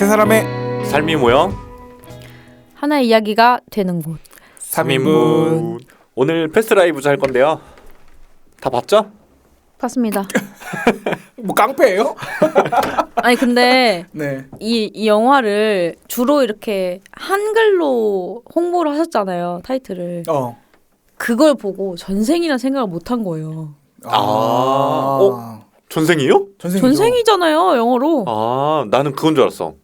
세 사람의 삶이 모여 하나의 이야기가 되는 곳. 3인분. 오늘 패스트 라이브즈 할 건데요. 다 봤죠? 봤습니다. 뭐 깡패예요? 아니 근데 네. 이 영화를 주로 이렇게 한글로 홍보를 하셨잖아요. 타이틀을. 그걸 보고 전생이란 생각을 못한 거예요. 전생이요? 전생이잖아요, 영어로. 나는 그건 줄 알았어.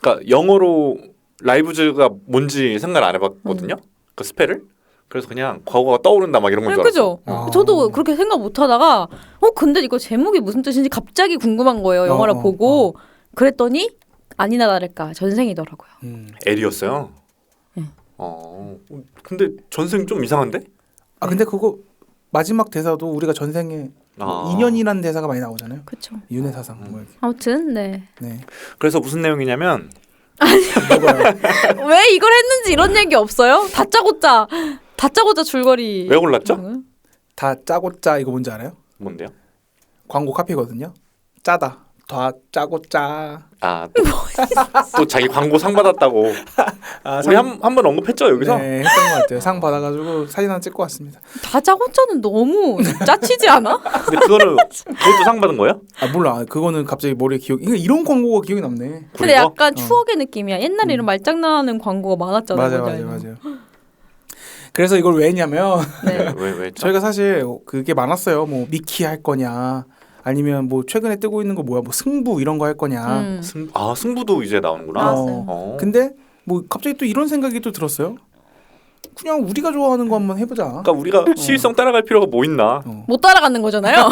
그러니까 영어로 라이브즈가 뭔지 생각 안 해봤거든요. 그 스펠을. 그래서 그냥 과거가 떠오른다 막 이런 건 줄 알았어. 그죠? 저도 그렇게 생각 못하다가 근데 이거 제목이 무슨 뜻인지 갑자기 궁금한 거예요. 영화를 보고. 그랬더니 아니나 다를까 전생이더라고요. 엘이었어요? 근데 전생 좀 이상한데? 근데 그거 마지막 대사도 우리가 전생에 인연이라는 대사가 많이 나오잖아요. 그렇죠. 윤회 사상. 아무튼 네. 그래서 무슨 내용이냐면 왜 이걸 했는지 이런 얘기 없어요? 다짜고짜 줄거리. 왜 골랐죠? 다 짜고 짜 이거 뭔지 알아요? 뭔데요? 광고 카피거든요. 짜다. 다 짜고 짜. 또 자기 광고 상 받았다고. 우리 한 번 언급했죠 여기서? 네, 했던 것 같아요. 상 받아가지고 사진 하나 찍고 왔습니다. 다짜고짜는 너무 짜치지 않아? 근데 그것도 상 받은 거예요? 몰라. 그거는 갑자기 머리에 기억이. 이런 광고가 기억이 남네. 근데 약간 추억의 느낌이야. 옛날에 이런 말장난하는 광고가 많았잖아요. 맞아요. 그래서 이걸 왜 했냐면 왜 저희가 사실 그게 많았어요. 뭐 미키 할 거냐, 아니면 뭐 최근에 뜨고 있는 거 뭐야, 뭐 승부 이런 거 할 거냐. 승부도 이제 나오는구나. 나왔어요. 근데 뭐 갑자기 또 이런 생각이 또 들었어요. 그냥 우리가 좋아하는 거 한번 해보자. 그러니까 우리가 시위성 따라갈 필요가 뭐 있나? 못 따라가는 거잖아요.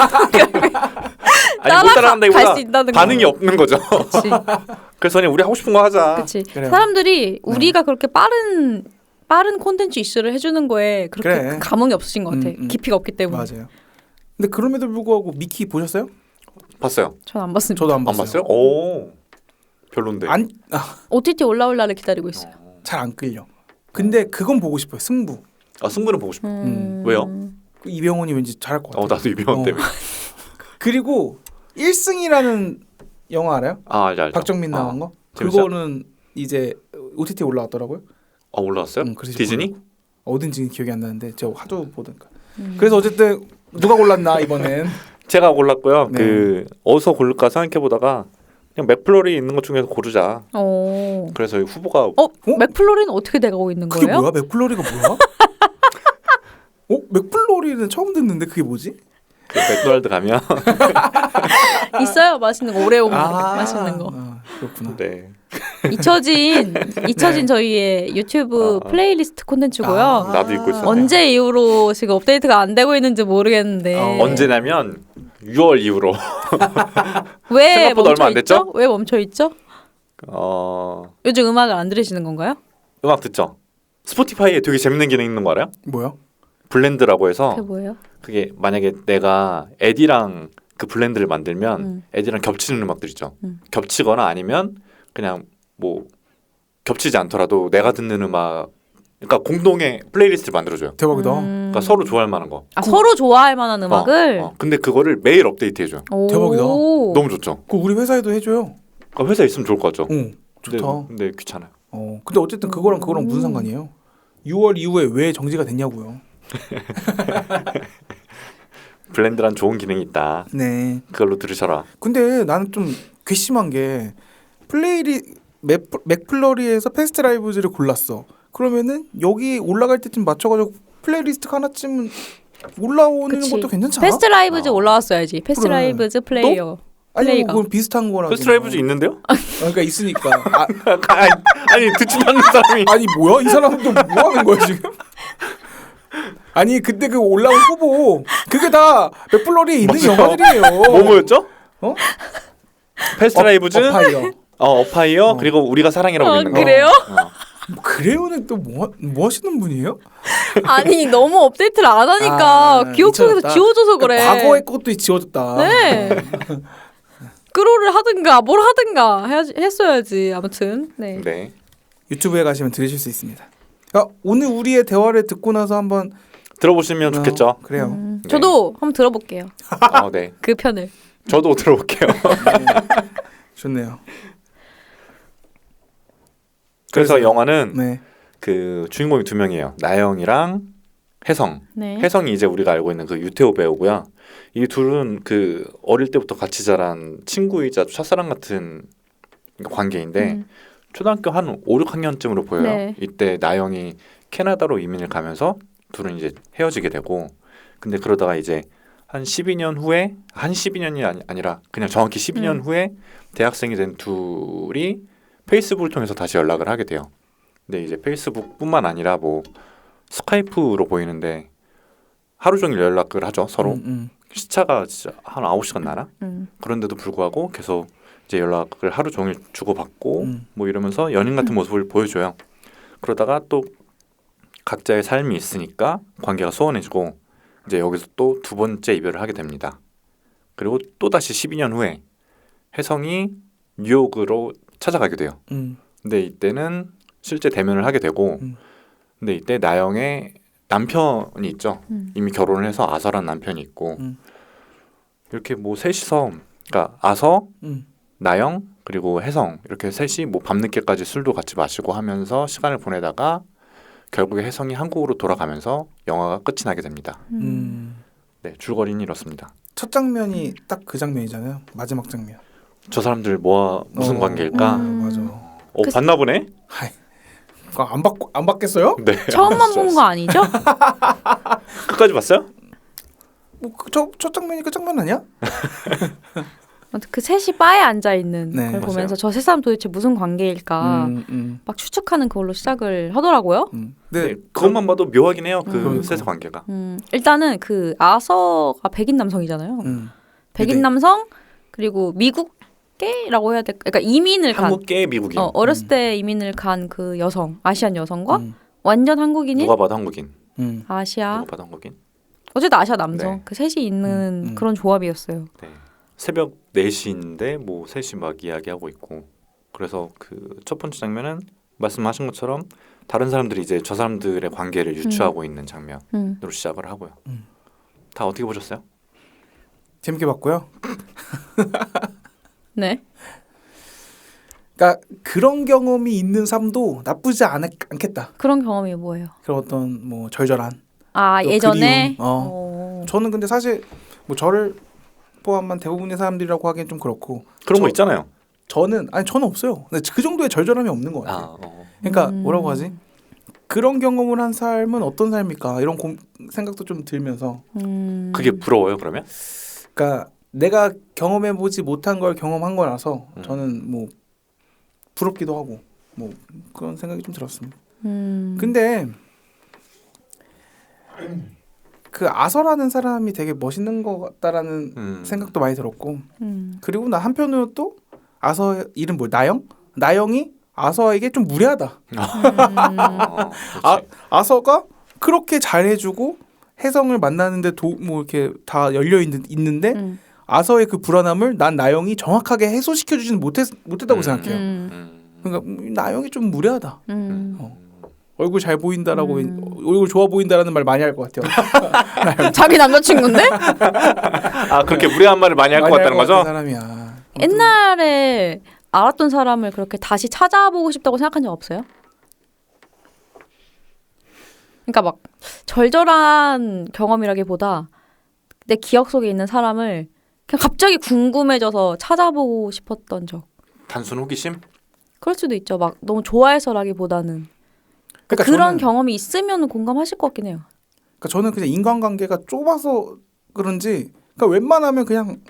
아니 못 따라간다기보다 반응이 없는 거죠. 그치. 그래서 그냥 우리 하고 싶은 거 하자. 그치. 사람들이 우리가 그렇게 빠른 콘텐츠 이슈를 해주는 거에 그렇게 감흥이 없으신 것 같아. 깊이가 없기 때문에. 맞아요. 근데 그럼에도 불구하고 미키 보셨어요? 봤어요. 전 안 봤습니다. 저도 안 봤어요. 오, 별론데. OTT 올라올 날을 기다리고 있어요. 잘 안 끌려. 근데 그건 보고 싶어요. 승부. 승부는 보고 싶어. 왜요? 이병헌이 왠지 잘할 것 같아요. 나도 이병헌 때문에. 그리고 1승이라는 영화 알아요? 알죠. 박정민 나온 거? 재밌어요? 그거는 이제 OTT 올라왔더라고요. 올라왔어요? 디즈니? 어딘지 기억이 안 나는데 제가 하도 보니까. 그래서 어쨌든 누가 골랐나 이번엔? 제가 골랐고요. 어디서 고를까 생각해 보다가 그냥 맥플러리 있는 것 중에서 고르자. 그래서 후보가 맥플러리는 어떻게 돼가고 있는 거예요? 그게 뭐야? 맥플러리가 뭐야? 맥플러리는 처음 듣는데 그게 뭐지? 맥도날드 가면 있어요. 맛있는 거. 오레오 맛있는 거. 그렇구나. 네. 잊혀진 저희의 유튜브 플레이리스트 콘텐츠고요. 나도 잊고 있었네. 언제 이후로 지금 업데이트가 안 되고 있는지 모르겠는데. 언제냐면 6월 이후로. 왜 생각보다 얼마 안 됐죠? 왜 멈춰 있죠? 요즘 음악을 안 들으시는 건가요? 음악 듣죠. 스포티파이에 되게 재밌는 기능 있는 거 알아요? 뭐요? 블렌드라고 해서. 그게 뭐예요? 그게 만약에 내가 에디랑 그 블렌드를 만들면 에디랑 겹치는 음악들이죠. 겹치거나 아니면 그냥 뭐 겹치지 않더라도 내가 듣는 음악, 그러니까 공동의 플레이리스트를 만들어줘요. 대박이다. 그러니까 서로 좋아할 만한 거. 서로 좋아할 만한 음악을. 근데 그거를 매일 업데이트해줘요. 대박이다. 너무 좋죠. 그거 우리 회사에도 해줘요. 그러니까 회사에 있으면 좋을 것 같죠. 좋다. 근데 귀찮아요. 근데 어쨌든 그거랑 무슨 상관이에요? 6월 이후에 왜 정지가 됐냐고요. 블렌드란 좋은 기능이 있다. 네. 그걸로 들으셔라. 근데 나는 좀 괘씸한 게 맥플러리에서 패스트 라이브즈를 골랐어. 그러면은 여기 올라갈 때쯤 맞춰가지고 플레이리스트가 하나쯤은 올라오는 것도 괜찮지 않아? 패스트 라이브즈 올라왔어야지. 패스트 라이브즈 플레이어. 아니 그건 비슷한 거라. 패스트 라이브즈 있는데요? 그러니까 있으니까. 아니 듣지도 않는 사람이. 아니 뭐야? 이 사람도 뭐 하는 거야 지금? 아니 그때 그 올라온 후보 그게 다 맥플러리에 있는 영화들이에요. 뭐였죠? 패스트 라이브즈, 어파이어, 그리고 우리가 사랑이라고 있는 거. 그래요? 그래요는 또 뭐 하시는 분이에요? 아니 너무 업데이트를 안 하니까 기억 속에서 지워져서 그래. 과거의 것도 지워졌다. 네. 끌어를 하든가 뭘 하든가 했어야지. 아무튼 네. 유튜브에 가시면 들으실 수 있습니다. 오늘 우리의 대화를 듣고 나서 한번 들어보시면 좋겠죠. 그래요. 저도 한번 들어볼게요. 네. 그 편을. 저도 들어볼게요. 좋네요. 그래서 영화는 네. 그 주인공이 두 명이에요. 나영이랑 혜성. 네. 혜성이 이제 우리가 알고 있는 그 유태호 배우고요. 이 둘은 그 어릴 때부터 같이 자란 친구이자 첫사랑 같은 관계인데 초등학교 한 5, 6학년쯤으로 보여요. 네. 이때 나영이 캐나다로 이민을 가면서 둘은 이제 헤어지게 되고 근데 그러다가 이제 한 12년 후에 한 12년이 아니라 그냥 정확히 12년 후에 대학생이 된 둘이 페이스북을 통해서 다시 연락을 하게 돼요. 근데 이제 페이스북뿐만 아니라 뭐 스카이프로 보이는데 하루 종일 연락을 하죠 서로. 시차가 진짜 한 9시간 나나? 그런데도 불구하고 계속 이제 연락을 하루 종일 주고받고 뭐 이러면서 연인 같은 모습을 보여줘요. 그러다가 또 각자의 삶이 있으니까 관계가 소원해지고 이제 여기서 또 두 번째 이별을 하게 됩니다. 그리고 또 다시 12년 후에 혜성이 뉴욕으로 찾아가게 돼요. 근데 이때는 실제 대면을 하게 되고 근데 이때 나영의 남편이 있죠. 이미 결혼을 해서 아서란 남편이 있고 이렇게 뭐 셋이서 그러니까 아서, 나영 그리고 혜성 이렇게 셋이 뭐 밤늦게까지 술도 같이 마시고 하면서 시간을 보내다가 결국에 혜성이 한국으로 돌아가면서 영화가 끝이 나게 됩니다. 네, 줄거리는 이렇습니다. 첫 장면이 딱 그 장면이잖아요. 마지막 장면. 저 사람들 뭐와 무슨 관계일까? 맞아. 봤나 보네. 하이. 안 받겠어요? 네. 처음만 본 거 아니죠? 끝까지 봤어요? 첫 장면이 그 장면 아니야? 그 셋이 바에 앉아 있는 네, 걸 맞아요. 보면서 저 세 사람 도대체 무슨 관계일까 막 추측하는 그걸로 시작을 하더라고요. 네, 그것만 봐도 묘하긴 해요. 그 그러니까. 셋의 관계가. 일단은 그 아서가 백인 남성이잖아요. 백인 남성 그리고 미국계라고 해야 돼. 그러니까 이민을 간 한국계 미국인. 어렸을 때 이민을 간 그 여성 아시안 여성과 완전 한국인인 누가 봐도 한국인. 아시아 누가 봐도 한국인. 어쨌든 아시아 남성 네. 그 셋이 있는 그런 조합이었어요. 네. 새벽 4시인데 뭐 셋이 막 이야기하고 있고 그래서 그 첫 번째 장면은 말씀하신 것처럼 다른 사람들이 이제 저 사람들의 관계를 유추하고 있는 장면으로 시작을 하고요. 다 어떻게 보셨어요? 재밌게 봤고요. 네. 그러니까 그런 경험이 있는 삶도 나쁘지 않겠다. 그런 경험이 뭐예요? 그런 어떤 뭐 절절한. 아 예전에. 그리움. 저는 근데 사실 뭐 저를 포함한 대부분의 사람들이라고 하기엔 좀 그렇고. 그런 거 있잖아요. 저는 없어요. 근데 그 정도의 절절함이 없는 것 같아요. 그러니까 뭐라고 하지? 그런 경험을 한 삶은 어떤 삶일까? 이런 생각도 좀 들면서. 그게 부러워요 그러면? 그러니까 내가 경험해보지 못한 걸 경험한 거라서 저는 뭐 부럽기도 하고 뭐 그런 생각이 좀 들었습니다. 근데 그 아서라는 사람이 되게 멋있는 것 같다라는 생각도 많이 들었고 그리고 나 한편으로 또 아서 이름 뭐 나영이 아서에게 좀 무례하다. 아서가 그렇게 잘해주고 혜성을 만나는데 뭐 이렇게 다 열려 있는데 아서의 그 불안함을 난 나영이 정확하게 해소시켜주지는 못했다고 생각해요. 그러니까 나영이 좀 무례하다. 얼굴 잘 보인다라고 얼굴 좋아 보인다라는 말 많이 할 것 같아요. 자기 남자친구인데? 아 그렇게 무례한 말을 많이 할 것 같다는 거죠? 사람이야. 옛날에 알았던 사람을 그렇게 다시 찾아보고 싶다고 생각한 적 없어요? 그러니까 막 절절한 경험이라기보다 내 기억 속에 있는 사람을 그냥 갑자기 궁금해져서 찾아보고 싶었던 적. 단순 호기심? 그럴 수도 있죠. 막 너무 좋아해서라기보다는 그러니까 그런 경험이 있으면 공감하실 것 같긴 해요. 그러니까 저는 그냥 인간관계가 좁아서 그런지 그러니까 웬만하면 그냥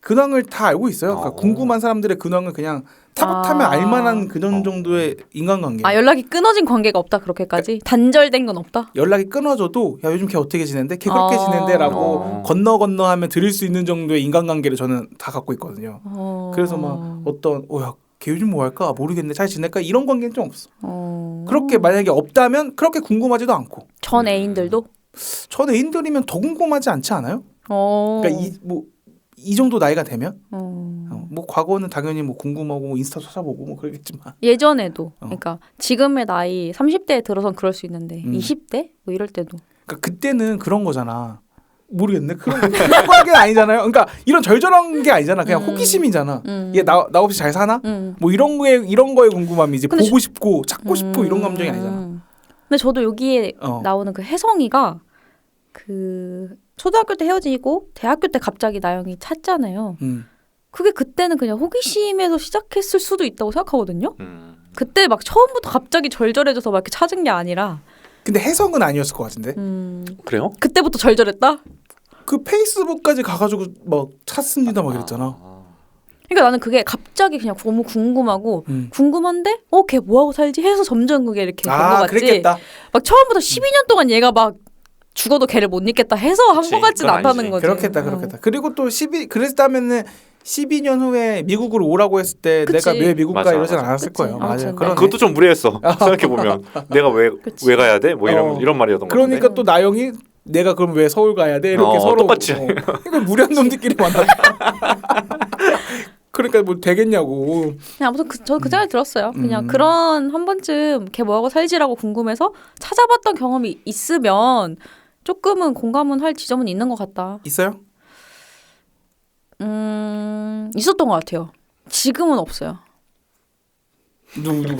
근황을 다 알고 있어요. 그러니까 궁금한 사람들의 근황을 그냥 타고타면 알만한 그런 정도의 인간관계. 아 연락이 끊어진 관계가 없다 그렇게까지? 단절된 건 없다? 연락이 끊어져도 야 요즘 걔 어떻게 지낸대? 걔 그렇게 지낸대라고 건너 하면 들을 수 있는 정도의 인간관계를 저는 다 갖고 있거든요. 그래서 막 어떤 야 걔 요즘 뭐 할까? 모르겠네. 잘 지낼까? 이런 관계는 좀 없어. 그렇게 만약에 없다면 그렇게 궁금하지도 않고. 전 애인들도? 전 애인들이면 더 궁금하지 않지 않아요? 그러니까 이 정도 나이가 되면 뭐 과거는 당연히 뭐 궁금하고 뭐 인스타 찾아보고 뭐 그러겠지만 예전에도 그러니까 지금의 나이 30대에 들어선 그럴 수 있는데 20대 뭐 이럴 때도 그러니까 그때는 그런 거잖아. 모르겠네. 그런 게 아니잖아요. 그러니까 이런 절절한 게 아니잖아. 그냥 호기심이잖아. 얘 나 없이 잘 사나? 뭐 이런 거에 궁금함이지. 보고 싶고 찾고 싶고 이런 감정이 아니잖아. 근데 저도 여기에 나오는 그 혜성이가 그 초등학교 때 헤어지고 대학교 때 갑자기 나영이 찾잖아요. 그게 그때는 그냥 호기심에서 시작했을 수도 있다고 생각하거든요. 그때 막 처음부터 갑자기 절절해져서 막 이렇게 찾은 게 아니라. 근데 혜성은 아니었을 것 같은데. 그래요? 그때부터 절절했다? 그 페이스북까지 가가지고 막 찾습니다 막 이랬잖아. 그러니까 나는 그게 갑자기 그냥 너무 궁금하고 궁금한데 걔 뭐하고 살지 해서 점점 그게 이렇게 된 것 같지. 그랬겠다. 막 처음부터 12년 동안 얘가 막 죽어도 걔를 못 잊겠다 해서 한 것 같지는 않다는 거지. 그렇겠다. 그리고 또 그랬다면은 12년 후에 미국으로 오라고 했을 때 그치. 내가 왜 미국 가 이러진 않았을 그치. 거예요. 맞아요. 그것도 좀 무리했어. 생각해 보면 내가 왜 가야 돼? 뭐 이런 말이었던 거 같은데. 그러니까 또 나영이 내가 그럼 왜 서울 가야 돼? 이렇게 서로 똑같이. 이거 무리한 놈들끼리 만나. 그러니까 뭐 되겠냐고. 아무튼 저도 그 생각이 들었어요. 그냥 그런 한 번쯤 걔 뭐하고 살지라고 궁금해서 찾아봤던 경험이 있으면 조금은 공감은 할 지점은 있는 것 같다. 있어요? 있었던 것 같아요. 지금은 없어요. 누구?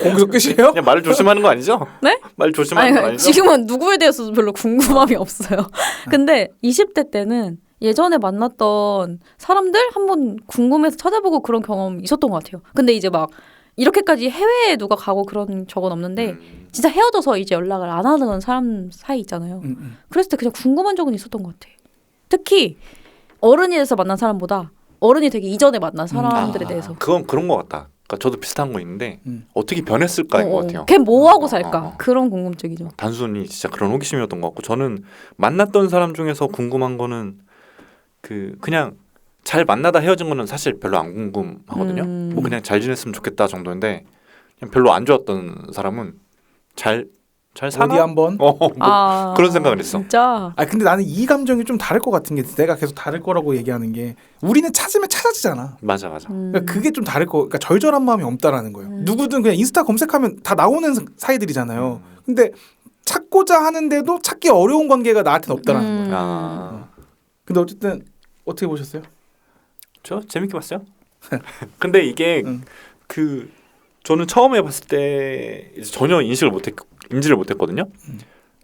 거기서 끝이에요? 그냥 말을 조심하는 거 아니죠? 네? 말 조심하는 거 아니죠? 지금은 누구에 대해서도 별로 궁금함이 없어요. 근데 20대 때는 예전에 만났던 사람들 한번 궁금해서 찾아보고 그런 경험 있었던 것 같아요. 근데 이제 막 이렇게까지 해외에 누가 가고 그런 적은 없는데 진짜 헤어져서 이제 연락을 안 하는 사람 사이 있잖아요. 그랬을 때 그냥 궁금한 적은 있었던 것 같아. 특히 어른이 돼서 만난 사람보다 어른이 되기 이전에 만난 사람들에 대해서. 그건 그런 것 같다. 그러니까 저도 비슷한 거 있는데 어떻게 변했을까인 것 같아요. 걔 뭐하고 살까? 그런 궁금증이죠. 단순히 진짜 그런 호기심이었던 것 같고 저는 만났던 사람 중에서 궁금한 거는 그냥 잘 만나다 헤어진 거는 사실 별로 안 궁금하거든요. 뭐 그냥 잘 지냈으면 좋겠다 정도인데 그냥 별로 안 좋았던 사람은 잘 사나? 어디 한번? 그런 생각을 했어. 진짜. 근데 나는 이 감정이 좀 다를 것 같은 게 내가 계속 다를 거라고 얘기하는 게 우리는 찾으면 찾아지잖아. 맞아. 그러니까 그게 좀 다를 거. 그러니까 절절한 마음이 없다라는 거예요. 누구든 그냥 인스타 검색하면 다 나오는 사이들이잖아요. 근데 찾고자 하는데도 찾기 어려운 관계가 나한테는 없다라는 거예요. 근데 어쨌든 어떻게 보셨어요? 저 재밌게 봤어요. 근데 이게 저는 처음에 봤을 때 전혀 인지를 못했거든요.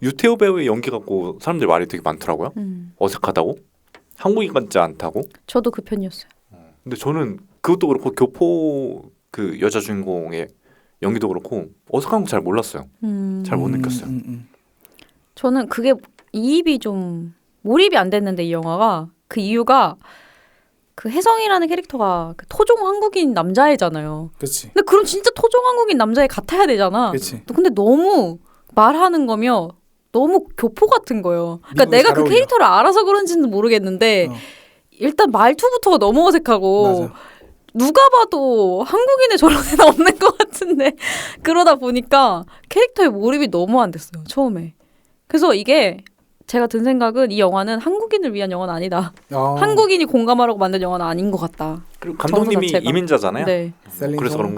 유태우 배우의 연기 갖고 사람들이 말이 되게 많더라고요. 어색하다고, 한국인 같지 않다고. 저도 그 편이었어요. 근데 저는 그것도 그렇고 교포 그 여자 주인공의 연기도 그렇고 어색한 거 잘 몰랐어요. 잘 못 느꼈어요. 저는 그게 이입이 좀 몰입이 안 됐는데 이 영화가 그 이유가 그 혜성이라는 캐릭터가 그 토종 한국인 남자애잖아요. 그렇지. 근데 그럼 진짜 토종 한국인 남자애 같아야 되잖아. 그렇지. 근데 너무 말하는 거며 너무 교포 같은 거예요. 그러니까 내가 그 캐릭터를 알아서 그런지는 모르겠는데 일단 말투부터가 너무 어색하고 맞아. 누가 봐도 한국인의 저런 애는 없는 것 같은데 그러다 보니까 캐릭터에 몰입이 너무 안 됐어요. 처음에. 그래서 이게 제가 든 생각은 이 영화는 한국인을 위한 영화는 아니다. 한국인이 공감하라고 만든 영화는 아닌 것 같다. 그리고 감독님이 이민자잖아요. 네.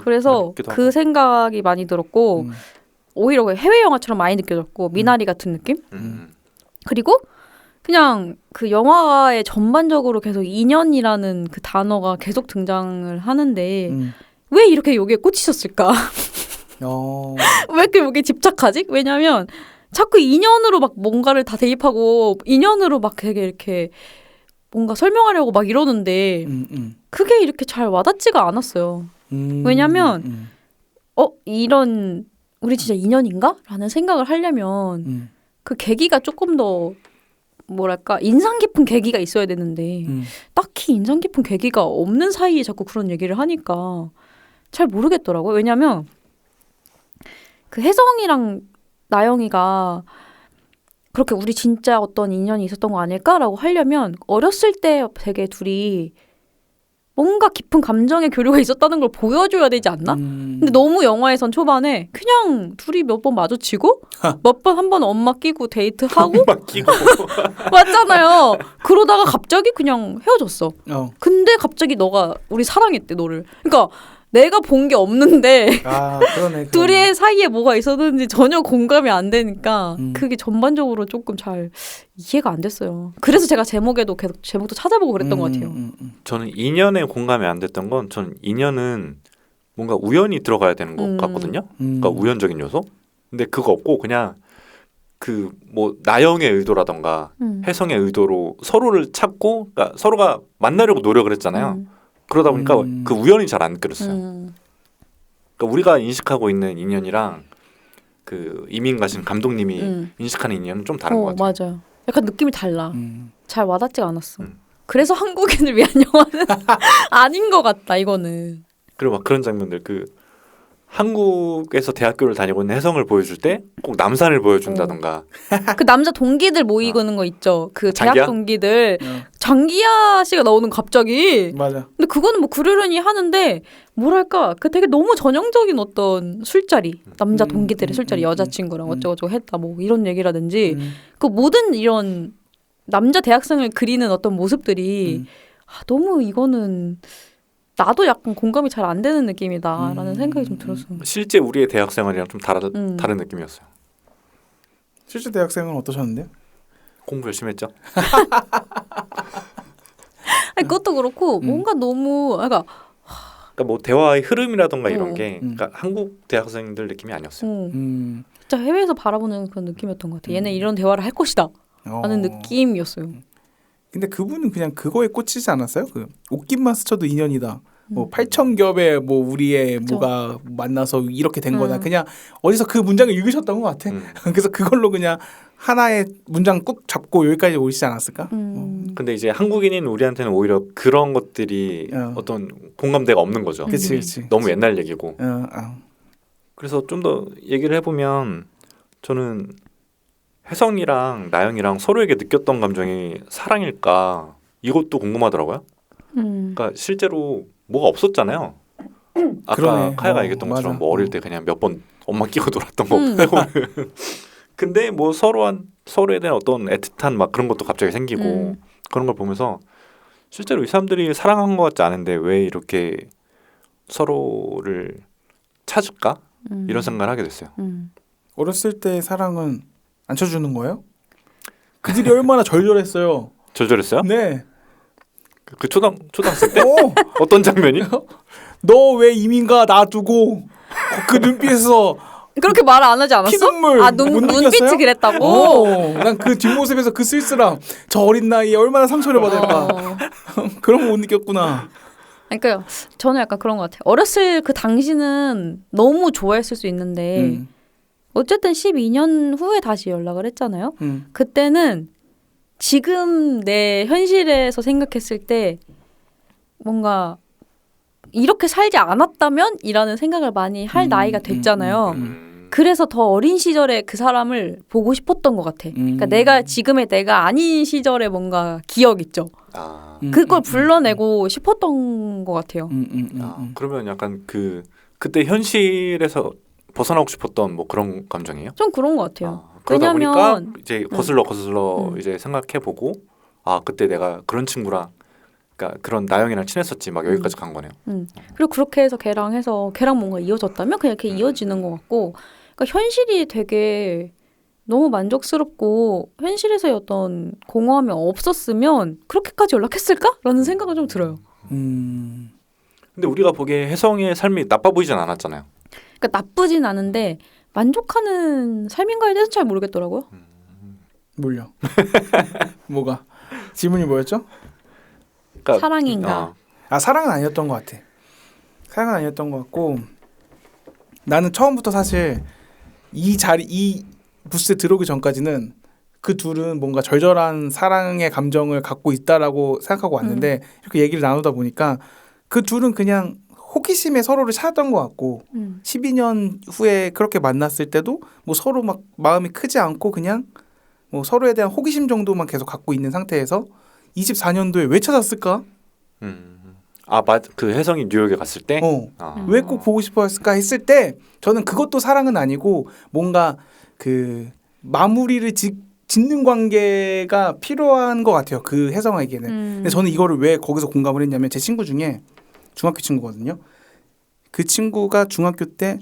그래서 그 생각이 많이 들었고 오히려 해외 영화처럼 많이 느껴졌고 미나리 같은 느낌? 그리고 그냥 그 영화의 전반적으로 계속 인연이라는 그 단어가 계속 등장을 하는데 왜 이렇게 여기에 꽂히셨을까? 왜 이렇게 여기에 집착하지? 왜냐면 자꾸 인연으로 막 뭔가를 다 대입하고 인연으로 막 되게 이렇게 뭔가 설명하려고 막 이러는데 그게 이렇게 잘 와닿지가 않았어요. 왜냐면 이런 우리 진짜 인연인가? 라는 생각을 하려면 그 계기가 조금 더 뭐랄까 인상 깊은 계기가 있어야 되는데 딱히 인상 깊은 계기가 없는 사이에 자꾸 그런 얘기를 하니까 잘 모르겠더라고요. 왜냐면 그 혜성이랑 나영이가 그렇게 우리 진짜 어떤 인연이 있었던 거 아닐까라고 하려면 어렸을 때 되게 둘이 뭔가 깊은 감정의 교류가 있었다는 걸 보여줘야 되지 않나? 근데 너무 영화에선 초반에 그냥 둘이 몇 번 마주치고 몇 번 한 번 엄마 끼고 데이트하고 엄마 끼고 맞잖아요. 그러다가 갑자기 그냥 헤어졌어. 근데 갑자기 너가 우리 사랑했대 너를. 그러니까 내가 본 게 없는데 아 그러네. 둘이 사이에 뭐가 있었는지 전혀 공감이 안 되니까 그게 전반적으로 조금 잘 이해가 안 됐어요. 그래서 제가 제목에도 계속 제목도 찾아보고 그랬던 것 같아요. 저는 인연에 공감이 안 됐던 건 전 인연은 뭔가 우연이 들어가야 되는 것 같거든요. 그러니까 우연적인 요소. 근데 그거 없고 그냥 그 뭐 나영의 의도라던가 혜성의 의도로 서로를 찾고 그러니까 서로가 만나려고 노력을 했잖아요. 그러다 보니까 그 우연이 잘 안 느껴졌어요. 그러니까 우리가 인식하고 있는 인연이랑 그 이민 가신 감독님이 인식하는 인연은 좀 다른 것 같아요. 맞아요. 약간 느낌이 달라. 잘 와닿지가 않았어. 그래서 한국인을 위한 영화는 아닌 것 같다 이거는. 그리고 막 그런 장면들 그 한국에서 대학교를 다니고 있는 혜성을 보여줄 때 꼭 남산을 보여준다던가. 그 남자 동기들 모이는 거 있죠. 그 장기야? 대학 동기들. 장기야 씨가 나오는 갑자기. 맞아. 근데 그거는 뭐 그러려니 하는데 뭐랄까 그 되게 너무 전형적인 어떤 술자리 남자 동기들의 술자리 여자친구랑 어쩌고저쩌고 했다 뭐 이런 얘기라든지 그 모든 이런 남자 대학생을 그리는 어떤 모습들이 너무 이거는 나도 약간 공감이 잘 안 되는 느낌이다라는 생각이 좀 들었어요. 실제 우리의 대학 생활이랑 좀 다른 느낌이었어요. 실제 대학생은 어떠셨는데요? 공부 열심히 했죠. 아니, 그것도 그렇고 뭔가 너무 그러니까 뭐 대화의 흐름이라던가 이런 게 그러니까 한국 대학생들 느낌이 아니었어요. 진짜 해외에서 바라보는 그런 느낌이었던 것 같아. 얘네 이런 대화를 할 것이다 라는 느낌이었어요. 근데 그분은 그냥 그거에 꽂히지 않았어요? 그 옷깃만 스쳐도 인연이다. 뭐 8,000겹에 뭐 우리의 그쵸. 뭐가 만나서 이렇게 된 거다. 그냥 어디서 그 문장을 읽으셨던 것 같아. 그래서 그걸로 그냥 하나의 문장 꾹 잡고 여기까지 오시지 않았을까? 근데 이제 한국인인 우리한테는 오히려 그런 것들이 어떤 공감대가 없는 거죠. 그치. 너무 옛날 얘기고. 어. 그래서 좀 더 얘기를 해보면 저는 혜성이랑 나영이랑 서로에게 느꼈던 감정이 사랑일까 이것도 궁금하더라고요. 그러니까 실제로 뭐가 없었잖아요. 아까 그러네. 카야가 얘기했던 것처럼 맞아. 뭐 어릴 때 그냥 몇 번 엄마 끼고 놀았던 거 빼고는. 근데 뭐 서로에 대한 어떤 애틋한 막 그런 것도 갑자기 생기고 그런 걸 보면서 실제로 이 사람들이 사랑한 것 같지 않은데 왜 이렇게 서로를 찾을까 이런 생각을 하게 됐어요. 어렸을 때 사랑은 안 쳐주는 거예요? 그들이 얼마나 절절했어요. 절절했어요? 네. 그 초등학생 때 어. 어떤 장면이? 너 왜 이민가 놔두고 그 눈빛에서 그렇게 말 안 하지 않았어? 피눈물 아 못 눈빛이 느꼈어요? 그랬다고? 난 그 뒷모습에서 그 쓸쓸함 저 어린 나이에 얼마나 상처를 받을까 그런 거 못 느꼈구나. 그러니까 저는 약간 그런 것 같아요. 어렸을 그 당시는 너무 좋아했을 수 있는데 어쨌든 12년 후에 다시 연락을 했잖아요. 그때는 지금 내 현실에서 생각했을 때 뭔가 이렇게 살지 않았다면? 이라는 생각을 많이 할 나이가 됐잖아요. 그래서 더 어린 시절에 그 사람을 보고 싶었던 것 같아. 그러니까 내가 지금의 내가 아닌 시절에 뭔가 기억 있죠. 그걸 불러내고 싶었던 것 같아요. 그러면 약간 그때 현실에서 벗어나고 싶었던 뭐 그런 감정이에요? 좀 그런 것 같아요. 그러다 왜냐면 보니까 이제 거슬러 이제 생각해 보고 그때 내가 그런 친구랑 그러니까 그런 나영이랑 친했었지 막 여기까지 간 거네요. 그리고 그렇게 해서 걔랑 뭔가 이어졌다면 그냥 이렇게 이어지는 것 같고, 그러니까 현실이 되게 너무 만족스럽고 현실에서의 어떤 공허함이 없었으면 그렇게까지 연락했을까라는 생각은 좀 들어요. 근데 우리가 보기에 혜성의 삶이 나빠 보이진 않았잖아요. 그러니까 나쁘진 않은데 만족하는 삶인가에 대해서 잘 모르겠더라고요. 몰려. 뭐가? 질문이 뭐였죠? 그러니까, 사랑인가? 사랑은 아니었던 것 같아. 사랑은 아니었던 것 같고 나는 처음부터 사실 이 부스에 들어오기 전까지는 그 둘은 뭔가 절절한 사랑의 감정을 갖고 있다라고 생각하고 왔는데 이렇게 얘기를 나누다 보니까 그 둘은 그냥 호기심에 서로를 찾았던 것 같고 12년 후에 그렇게 만났을 때도 뭐 서로 막 마음이 크지 않고 그냥 뭐 서로에 대한 호기심 정도만 계속 갖고 있는 상태에서 24년도에 왜 찾았을까? 그 혜성이 뉴욕에 갔을 때? 왜 꼭 보고 싶어 했을까 했을 때 저는 그것도 사랑은 아니고 뭔가 그 마무리를 짓는 관계가 필요한 것 같아요. 그 혜성에게는. 근데 저는 이거를 왜 거기서 공감을 했냐면 제 친구 중에 중학교 친구거든요. 그 친구가 중학교 때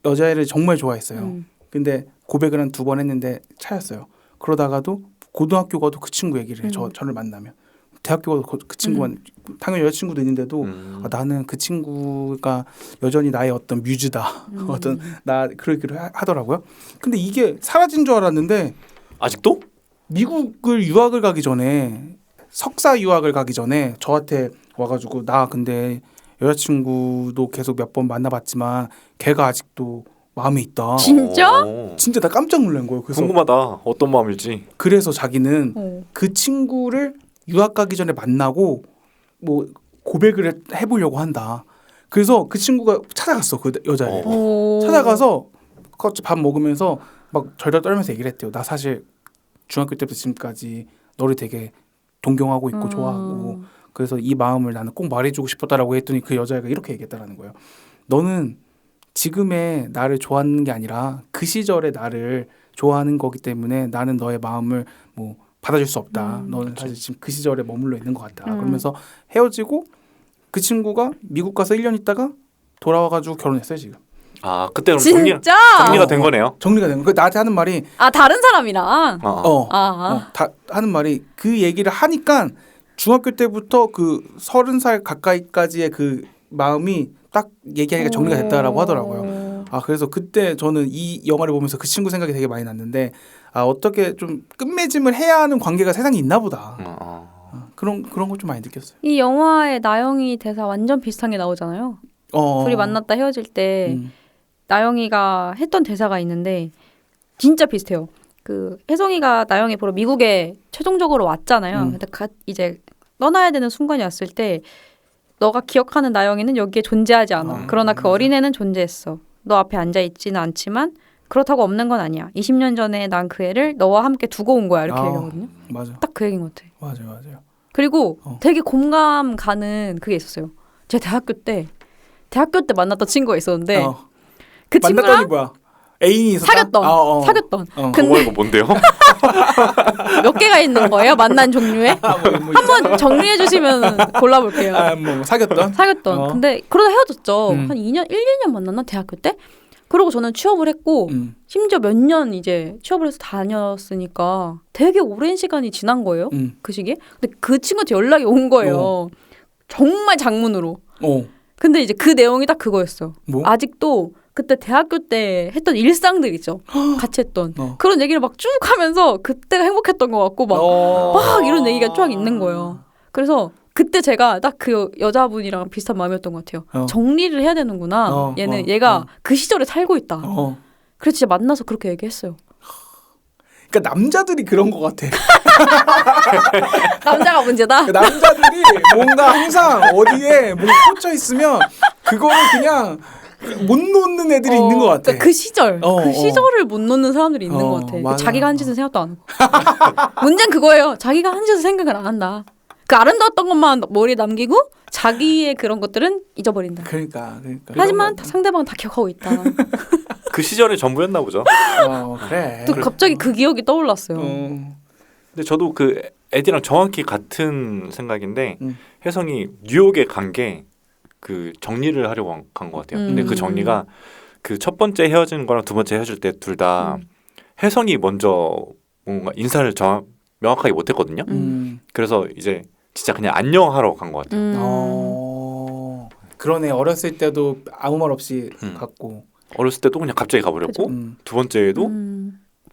여자애를 정말 좋아했어요. 근데 고백을 한 2번 했는데 차였어요. 그러다가도 고등학교 가도 그 친구 얘기를 해. 저를 만나면. 대학교 가도 그 친구만 당연히 여자친구도 있는데도 나는 그 친구가 여전히 나의 어떤 뮤즈다. 어떤 나 그러기로 하더라고요. 근데 이게 사라진 줄 알았는데 아직도? 미국을 유학을 가기 전에 석사 유학을 가기 전에 저한테 와가지고 나 근데 여자친구도 계속 몇 번 만나봤지만 걔가 아직도 마음에 있다. 진짜? 진짜 나 깜짝 놀란 거예요. 그래서 궁금하다. 어떤 마음일지. 그래서 자기는 그 친구를 유학 가기 전에 만나고 뭐 고백을 해보려고 한다. 그래서 그 친구가 찾아갔어. 그 여자를 찾아가서 밥 먹으면서 막 절절 떨면서 얘기를 했대요. 나 사실 중학교 때부터 지금까지 너를 되게 동경하고 있고 좋아하고 그래서 이 마음을 나는 꼭 말해주고 싶었다라고 했더니 그 여자애가 이렇게 얘기했다라는 거예요. 너는 지금의 나를 좋아하는 게 아니라 그 시절의 나를 좋아하는 거기 때문에 나는 너의 마음을 뭐 받아줄 수 없다. 너는 사실 지금 그 시절에 머물러 있는 것 같다. 그러면서 헤어지고 그 친구가 미국 가서 1년 있다가 돌아와가지고 결혼했어요 지금. 아 그때 그럼 진짜? 정리가 된 거네요. 정리가 된 거. 그 나한테 하는 말이 다른 사람이랑. 다 하는 말이 그 얘기를 하니까 중학교 때부터 그 30살 가까이까지의 그 마음이 딱 얘기하니까 정리가 됐다라고 하더라고요. 그래서 그때 저는 이 영화를 보면서 그 친구 생각이 되게 많이 났는데 어떻게 좀 끝맺음을 해야 하는 관계가 세상에 있나 보다. 그런 거 좀 많이 느꼈어요. 이 영화의 나영이 대사 완전 비슷한 게 나오잖아요. 둘이 만났다 헤어질 때 나영이가 했던 대사가 있는데 진짜 비슷해요. 그 혜성이가 나영이 보러 미국에 최종적으로 왔잖아요. 근데 이제 떠나야 되는 순간이 왔을 때 너가 기억하는 나영이는 여기에 존재하지 않아. 그러나 그 어린애는 존재했어. 너 앞에 앉아있지는 않지만 그렇다고 없는 건 아니야. 20년 전에 난 그 애를 너와 함께 두고 온 거야. 이렇게 얘기하거든요. 맞아. 딱 그 얘기인 것 같아. 맞아요. 그리고 되게 공감 가는 그게 있었어요. 제가 대학교 때 만났던 친구가 있었는데 그 만났더니 친구랑 뭐야? 애인이 있었다? 사귀었던. 근데 이거 뭔데요? 몇 개가 있는 거예요? 만난 종류에? 한번 정리해 주시면 골라볼게요. 사귀었던? 근데 그러다 헤어졌죠. 한 2년, 1, 2년 만났나? 대학교 때? 그러고 저는 취업을 했고 심지어 몇 년 이제 취업을 해서 다녔으니까 되게 오랜 시간이 지난 거예요. 그 시기에. 근데 그 친구한테 연락이 온 거예요. 정말 장문으로. 근데 이제 그 내용이 딱 그거였어. 뭐? 아직도 그때 대학교 때 했던 일상들 있죠. 같이 했던. 그런 얘기를 막 쭉 하면서 그때가 행복했던 것 같고 막 이런 얘기가 쫙 있는 거예요. 그래서 그때 제가 딱 그 여자분이랑 비슷한 마음이었던 것 같아요. 정리를 해야 되는구나. 얘가 그 시절에 살고 있다. 그래서 진짜 만나서 그렇게 얘기했어요. 그러니까 남자들이 그런 것 같아. 남자가 문제다? 남자들이 뭔가 항상 어디에 뭔가 꽂혀 있으면 그거를 그냥 못 놓는 애들이 있는 것 같아. 그러니까 그 시절, 그 시절을 못 놓는 사람들이 있는 것 같아. 맞아. 자기가 한 짓은 생각도 안 하고. 문제는 그거예요. 자기가 한 짓은 생각을 안 한다. 그 아름다웠던 것만 머리에 남기고 자기의 그런 것들은 잊어버린다. 그러니까. 하지만 상대방은 다 기억하고 있다. 그 시절의 전부였나 보죠. 그래. 또 갑자기 그 기억이 떠올랐어요. 근데 저도 그 에디랑 정확히 같은 생각인데 혜성이 뉴욕에 간 게 그 정리를 하려고 간 것 같아요. 근데 그 정리가 그 첫 번째 헤어진 거랑 두 번째 헤어질 때 둘 다 혜성이 먼저 뭔가 인사를 명확하게 못했거든요. 그래서 이제 진짜 그냥 안녕하러 간 것 같아요. 그러네. 어렸을 때도 아무 말 없이 갔고 어렸을 때도 그냥 갑자기 가버렸고 두 번째에도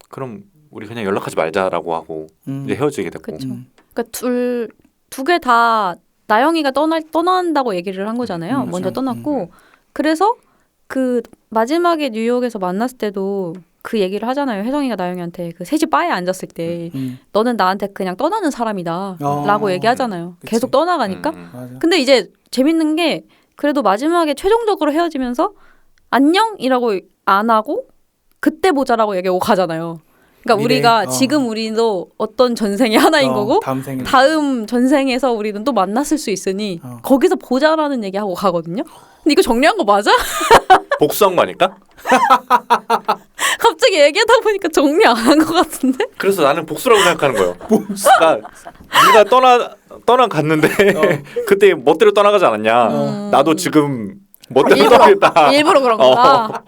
그럼 우리 그냥 연락하지 말자라고 하고 이제 헤어지게 됐고. 그러니까 두 개 다 나영이가 떠난다고 얘기를 한 거잖아요. 먼저 떠났고 그래서 그 마지막에 뉴욕에서 만났을 때도 그 얘기를 하잖아요. 혜성이가 나영이한테 그 셋이 바에 앉았을 때 너는 나한테 그냥 떠나는 사람이다 라고 얘기하잖아요. 그치. 계속 떠나가니까. 맞아. 근데 이제 재밌는 게 그래도 마지막에 최종적으로 헤어지면서 안녕이라고 안 하고 그때 보자라고 얘기하고 가잖아요. 그러니까 미래, 우리가 지금 우리도 어떤 전생의 하나인 거고 다음 전생에서 우리는 또 만났을 수 있으니 거기서 보자라는 얘기하고 가거든요. 근데 이거 정리한 거 맞아? 복수한 거 아닐까? 갑자기 얘기하다 보니까 정리 안 한 것 같은데? 그래서 나는 복수라고 생각하는 거예요. 그러니까 네가 떠나갔는데 그때 멋대로 떠나가지 않았냐. 나도 지금 못된 일부러 놈이다. 일부러 그런 거다.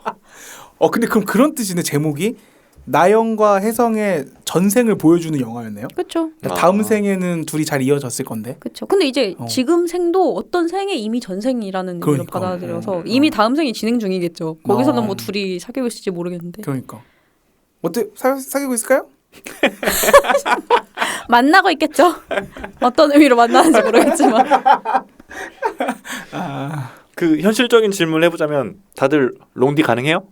근데 그럼 그런 뜻이네 제목이 나영과 혜성의 전생을 보여주는 영화였네요. 그렇죠. 그러니까 다음 생에는 둘이 잘 이어졌을 건데. 그렇죠. 근데 이제 어. 지금 생도 어떤 생에 이미 전생이라는 의미로 그러니까. 받아들여서 이미 다음 생이 진행 중이겠죠. 거기서는 어. 뭐 둘이 사귀고 있을지 모르겠는데. 그러니까 어때 사귀고 있을까요? 만나고 있겠죠. 어떤 의미로 만나는지 모르겠지만. 그 현실적인 질문을 해보자면 다들 롱디 가능해요?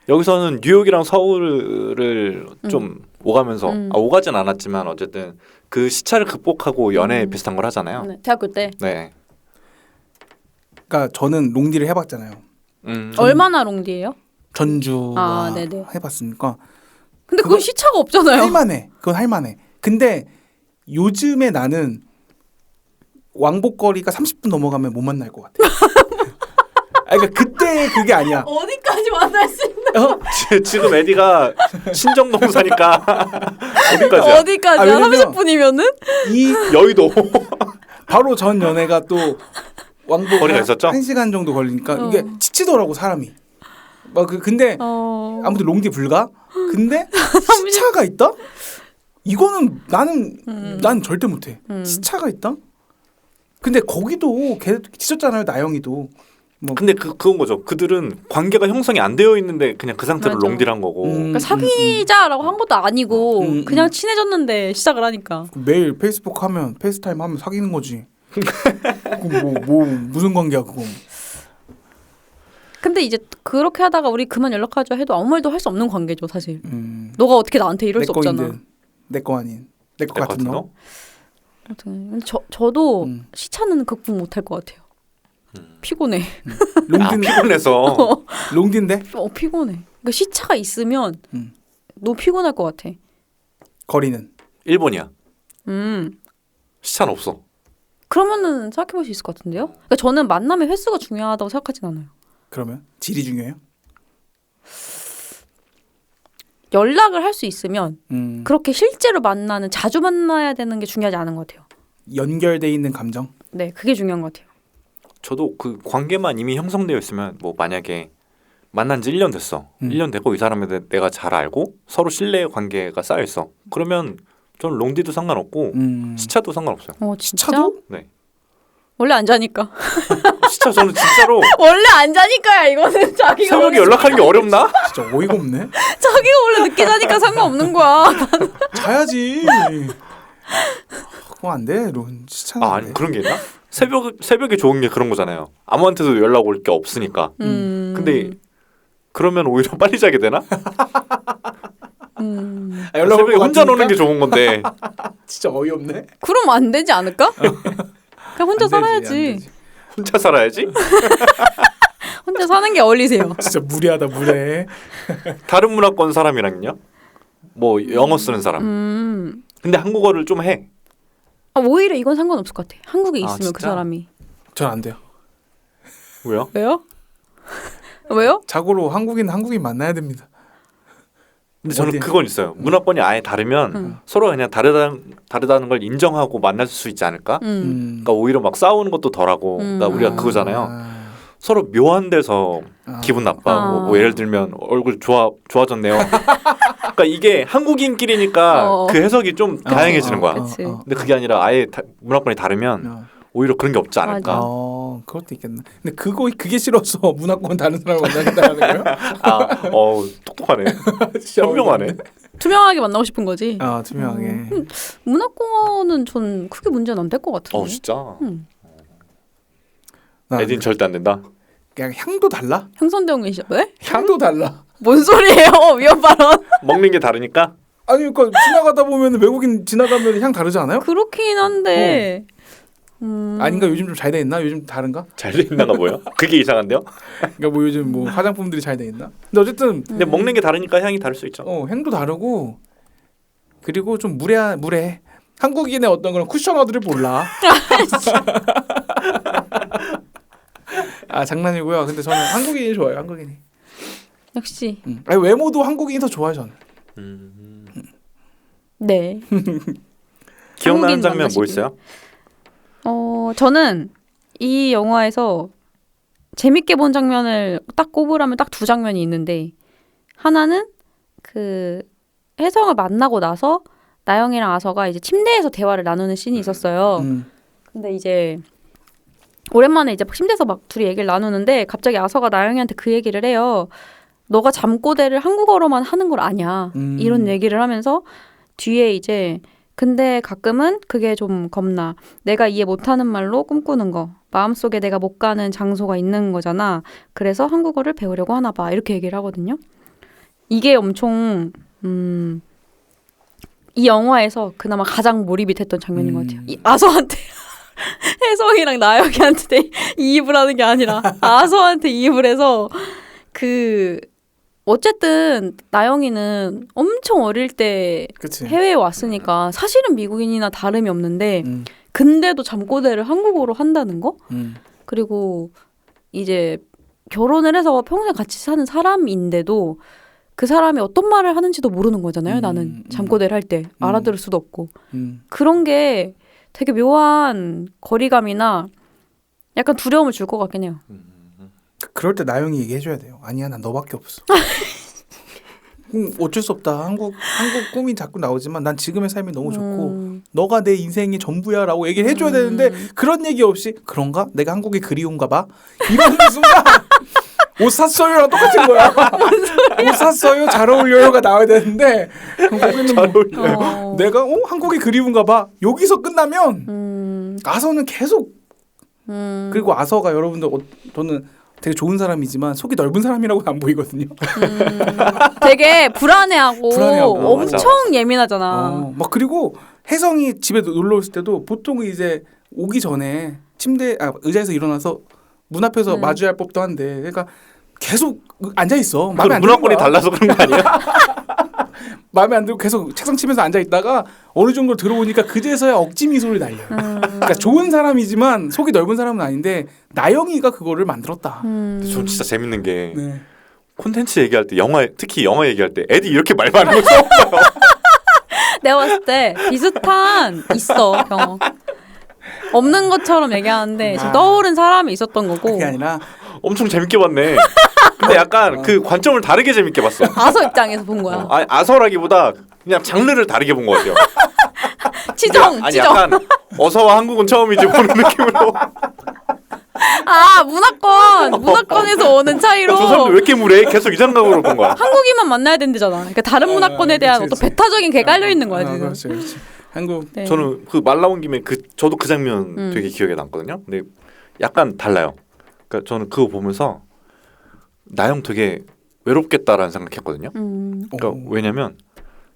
여기서는 뉴욕이랑 서울을 좀 오가면서 오가진 않았지만 어쨌든 그 시차를 극복하고 연애 비슷한 걸 하잖아요. 네, 대학교 때. 네. 그러니까 저는 롱디를 해봤잖아요. 얼마나 롱디예요? 전주와 네네. 해봤으니까. 근데 그건 시차가 없잖아요. 할만해. 그건 할만해. 근데 요즘에 나는 왕복거리가 30분 넘어가면 못 만날 것 같아. 그러니까 그때 그게 아니야. 어디까지 만날 수 있나? 지금 에디가 신정동 사니까 어디까지야? 어디까지야? 왜냐면 30분이면은? 이 여의도. 바로 전 연애가 또 왕복 거리가 있었죠? 1시간 정도 걸리니까 이게 지치더라고 사람이. 근데 아무튼 롱디 불가. 근데 시차가 있다? 이거는 난 절대 못해. 시차가 있다? 근데 거기도 걔 지쳤잖아요 나영이도. 뭐. 근데 그건 거죠. 그들은 관계가 형성이 안 되어 있는데 그냥 그 상태로 맞아. 롱디란 거고. 그러니까 사귀자라고 한 것도 아니고 그냥 친해졌는데 시작을 하니까. 매일 페이스북 하면 페이스타임 하면 사귀는 거지. 뭐 무슨 관계야 그거. 근데 이제 그렇게 하다가 우리 그만 연락하자 해도 아무 말도 할 수 없는 관계죠 사실. 너가 어떻게 나한테 이럴 수 없잖아. 내 거 아닌 내 거 같은 너. 아무튼 근데 저도 시차는 극복 못할 것 같아요. 피곤해. 피곤해서. 롱디인데 피곤해. 그러니까 시차가 있으면 너무 피곤할 것 같아. 거리는 일본이야. 시차는 없어. 그러면은 생각해볼 수 있을 것 같은데요? 그러니까 저는 만남의 횟수가 중요하다고 생각하진 않아요. 그러면 질이 중요해요? 연락을 할 수 있으면 음. 그렇게 실제로 만나는 자주 만나야 되는 게 중요하지 않은 것 같아요. 연결돼 있는 감정. 네, 그게 중요한 것 같아요. 저도 그 관계만 이미 형성되어 있으면 뭐 만약에 만난 지 1년 됐어. 1년 됐고 이 사람에 대해 내가 잘 알고 서로 신뢰의 관계가 쌓여 있어. 그러면 저는 롱디도 상관없고 시차도 상관없어요. 진짜? 시차도? 네. 원래 안 자니까. 시차 저는 진짜로 원래 안 자니까야 이거는 자기가 새벽에 연락하는 게 어렵나? 진짜 어이가 없네. 자기가 원래 늦게 자니까 상관없는 거야. 자야지. 그거 안 돼. 론 시차는 안 아니 돼. 그런 게 있나? 새벽에 좋은 게 그런 거잖아요. 아무한테도 연락 올 게 없으니까. 근데 그러면 오히려 빨리 자게 되나? 연락 새벽에 혼자 노는 게 좋은 건데. 진짜 어이없네. 그럼 안 되지 않을까? 그냥 혼자 안 되지, 살아야지. 안 되지. 혼자 살아야지. 혼자 사는 게 어울리세요. 진짜 무례하다 무례해. 다른 문화권 사람이랑요? 뭐 영어 쓰는 사람. 근데 한국어를 좀 해. 오히려 이건 상관없을 것 같아. 한국에 있으면 그 진짜? 사람이. 전 안 돼요. 왜요? 왜요? 왜요? 자고로 한국인 만나야 됩니다. 근데 저는 어디에? 그건 있어요. 문화권이 아예 다르면 서로 그냥 다르다는 걸 인정하고 만날 수 있지 않을까? 그러니까 오히려 막 싸우는 것도 덜하고. 그러니까 우리가 그거잖아요. 서로 묘한 데서 기분 나빠. 뭐 예를 들면 얼굴 좋아졌네요. 그러니까 이게 한국인끼리니까 그 해석이 좀 다양해지는 거야. 그치. 근데 그게 아니라 아예 문화권이 다르면 오히려 그런 게 없지 않을까. 그것도 있겠네. 근데 그게 싫어서 문화권 다른 사람을 만나겠다는 거예요? 똑똑하네. 현명하네. 투명하게 만나고 싶은 거지. 투명하게. 문화권은 전 크게 문제는 안 될 것 같은데. 진짜. 난 에딘 절대 안 된다. 그냥 향도 달라. 형선대원 계시죠? 왜? 향도 달라. 뭔 소리예요? 위험 발언. 먹는 게 다르니까. 아니 그러니까 지나가다 보면 외국인 지나가면 향 다르지 않아요? 그렇긴 한데. 아닌가 요즘 좀 잘 돼 있나? 요즘 다른가? 잘 돼 있나가 뭐요? 그게 이상한데요? 그러니까 뭐 요즘 뭐 화장품들이 잘 돼 있나? 근데 어쨌든 근데 먹는 게 다르니까 향이 다를 수 있죠. 향도 다르고 그리고 좀 무례해. 한국인의 어떤 그런 쿠셔너들을 몰라. 장난이고요. 근데 저는 한국인이 좋아요. 한국인이. 역시. 아니, 외모도 한국인이 더 좋아요. 저는. 네. 기억나는 한국인 장면 뭐 만나시길. 있어요? 저는 이 영화에서 재밌게 본 장면을 딱 꼽으라면 딱 두 장면이 있는데 하나는 그 혜성을 만나고 나서 나영이랑 아서가 이제 침대에서 대화를 나누는 씬이 있었어요. 근데 이제 오랜만에 이제 침대에서 막 둘이 얘기를 나누는데 갑자기 아서가 나영이한테 그 얘기를 해요. 너가 잠꼬대를 한국어로만 하는 걸 아냐. 이런 얘기를 하면서 뒤에 이제 근데 가끔은 그게 좀 겁나. 내가 이해 못하는 말로 꿈꾸는 거. 마음속에 내가 못 가는 장소가 있는 거잖아. 그래서 한국어를 배우려고 하나 봐. 이렇게 얘기를 하거든요. 이게 엄청 이 영화에서 그나마 가장 몰입이 됐던 장면인 것 같아요. 이 아서한테 혜성이랑 나영이한테 이입을 하는 게 아니라 아서한테 이입을 해서 그 어쨌든 나영이는 엄청 어릴 때 그치. 해외에 왔으니까 사실은 미국인이나 다름이 없는데 근데도 잠꼬대를 한국어로 한다는 거? 그리고 이제 결혼을 해서 평생 같이 사는 사람인데도 그 사람이 어떤 말을 하는지도 모르는 거잖아요. 나는 잠꼬대를 할 때 알아들을 수도 없고 그런 게 되게 묘한 거리감이나 약간 두려움을 줄 것 같긴 해요. 그럴 때 나영이 얘기해줘야 돼요. 아니야, 난 너밖에 없어. 어쩔 수 없다. 한국 꿈이 자꾸 나오지만 난 지금의 삶이 너무 좋고 너가 내 인생의 전부야라고 얘기를 해줘야 되는데 그런 얘기 없이 그런가? 내가 한국이 그리운가 봐? 이런 순간 옷 샀어요랑 똑같은 거야. 옷 샀어요? 잘 어울려요가 나와야 되는데 잘 어울려요. 내가 한국이 그리운가 봐. 여기서 끝나면 아서는 계속 그리고 아서가 여러분들 저는 되게 좋은 사람이지만 속이 넓은 사람이라고는 안 보이거든요. 되게 불안해하고 불안해하고. 엄청 맞아. 예민하잖아. 막 그리고 혜성이 집에 놀러 왔을 때도 보통 이제 오기 전에 의자에서 일어나서 문 앞에서 마주해야 할 법도 한데 그러니까 계속 앉아 있어. 마음에 안 드는 문화권이 거야. 달라서 그런 거 아니야? 마음에 안 들고 계속 책상 치면서 앉아 있다가 어느 정도 들어오니까 그제서야 억지 미소를 날려요. 그러니까 좋은 사람이지만 속이 넓은 사람은 아닌데 나영이가 그거를 만들었다. 전 진짜 재밌는 게 네. 콘텐츠 얘기할 때 특히 영화 얘기할 때 애들이 이렇게 말 많은 거 처음 봐요. 내가 봤을 때 비슷한 있어 경험. 없는 것처럼 얘기하는데 지금 떠오른 사람이 있었던 거고. 그게 아니라 엄청 재밌게 봤네. 근데 약간 그 관점을 다르게 재밌게 봤어. 아서 입장에서 본 거야. 아서라기보다 그냥 장르를 다르게 본 것 같아요. 치정. 아니 약간 어서와 한국은 처음이지 보는 느낌으로. 아 문화권에서 오는 차이로. 저 사람들 왜 이렇게 무례해? 계속 이 생각으로 본 거야. 한국인만 만나야 된다잖아. 그러니까 다른 문화권에 대한 그치, 어떤 그치. 배타적인 게 깔려 있는 거야 지금. 그렇지. 한국 네. 저는 그 말 나온 김에 저도 그 장면 되게 기억에 남거든요. 근데 약간 달라요. 그러니까 저는 그거 보면서 나영 되게 외롭겠다라는 생각했거든요. 그러니까 왜냐면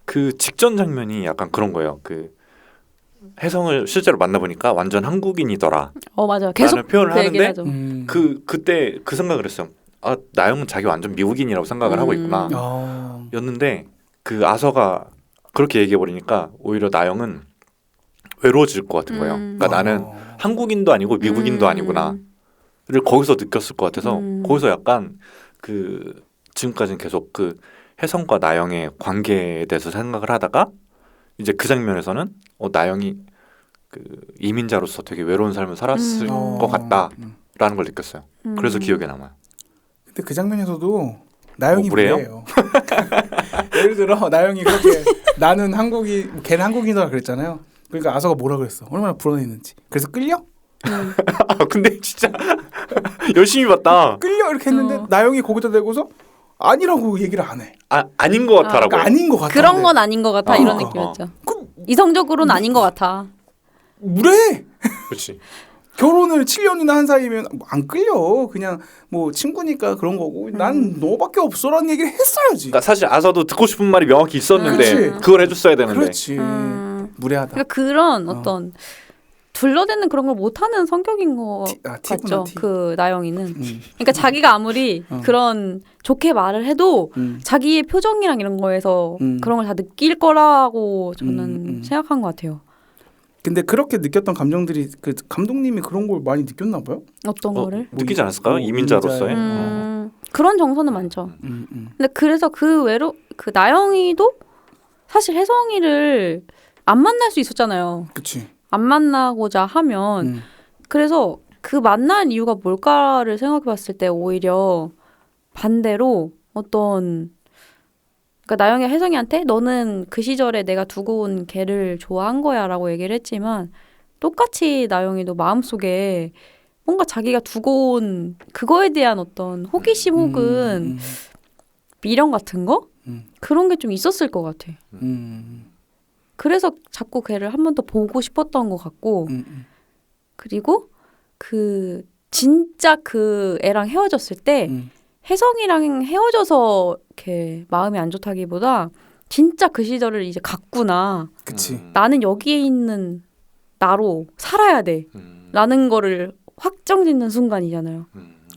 그 직전 장면이 약간 그런 거예요. 그 혜성을 실제로 만나보니까 완전 한국인이더라. 맞아. 계속 표현을 그 얘기를 하는데 하죠. 그때 그 생각을 했어요. 나영은 자기 완전 미국인이라고 생각을 하고 있구나. 였는데 그 아서가 그렇게 얘기해 버리니까 오히려 나영은 외로워질 것 같은 거예요. 그러니까 나는 한국인도 아니고 미국인도 아니구나를 거기서 느꼈을 것 같아서 거기서 약간 그 지금까지는 계속 그 혜성과 나영의 관계에 대해서 생각을 하다가 이제 그 장면에서는 나영이 그 이민자로서 되게 외로운 삶을 살았을 것 같다라는 걸 느꼈어요. 그래서 기억에 남아요. 근데 그 장면에서도 나영이 무례해요? 무례해요. 예를 들어 나영이 그렇게 나는 걔는 한국인이라 그랬잖아요. 그러니까 아서가 뭐라 그랬어? 얼마나 불안했는지. 그래서 끌려? 근데 진짜 열심히 봤다. 끌려 이렇게 했는데 나영이 거기다 대고서 아니라고 얘기를 안 해. 아닌 것 같아라고. 그러니까 아닌 것 같아. 그런 건 아닌 것 같아 이런 그러니까. 느낌이었죠. 이성적으로는 아닌 것 같아. 무례해. 그렇지. 결혼을 7년이나 한 사이면 안 끌려. 그냥 뭐 친구니까 그런 거고. 난 너밖에 없어라는 얘기를 했어야지. 그러니까 사실 아서도 듣고 싶은 말이 명확히 있었는데 그치. 그걸 해줬어야 되는데. 그렇지. 무례하다. 그러니까 그런 어떤 둘러대는 그런 걸 못하는 성격인 것 같죠. 티. 그 나영이는. 그러니까 자기가 아무리 그런 좋게 말을 해도 자기의 표정이랑 이런 거에서 그런 걸 다 느낄 거라고 저는 생각한 것 같아요. 근데 그렇게 느꼈던 감정들이 그 감독님이 그런 걸 많이 느꼈나 봐요. 어떤 거를? 느끼지 않았을까요? 이민자로서의. 그런 정서는 많죠. 근데 그래서 그 나영이도 사실 혜성이를 안 만날 수 있었잖아요. 그렇지. 안 만나고자 하면 그래서 그 만난 이유가 뭘까를 생각해봤을 때 오히려 반대로 어떤 그러니까 나영이 혜성이한테 너는 그 시절에 내가 두고 온 걔를 좋아한 거야라고 얘기를 했지만 똑같이 나영이도 마음속에 뭔가 자기가 두고 온 그거에 대한 어떤 호기심 혹은 미련 같은 거? 그런 게 좀 있었을 것 같아. 그래서 자꾸 걔를 한 번 더 보고 싶었던 것 같고 그리고 그 진짜 그 애랑 헤어졌을 때 혜성이랑 헤어져서 이렇게 마음이 안 좋다기보다 진짜 그 시절을 이제 갔구나. 그치. 나는 여기에 있는 나로 살아야 돼. 라는 거를 확정짓는 순간이잖아요.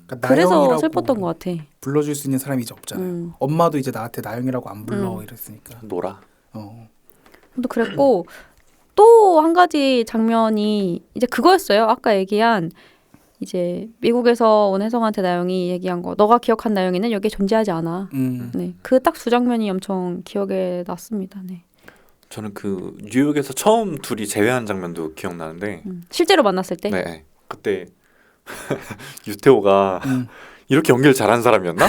그러니까 그래서 나영이라고 슬펐던 것 같아. 불러줄 수 있는 사람이 이제 없잖아요. 엄마도 이제 나한테 나영이라고 안 불러 이랬으니까. 놀아. 또 그랬고 또 한 가지 장면이 이제 그거였어요. 아까 얘기한 이제 미국에서 온 혜성한테 나영이 얘기한 거. 너가 기억한 나영이는 여기에 존재하지 않아. 네, 그 딱 두 장면이 엄청 기억에 났습니다. 네. 저는 그 뉴욕에서 처음 둘이 재회한 장면도 기억나는데 실제로 만났을 때. 네. 그때 유태호가 이렇게 연기를 잘하는 사람이었나?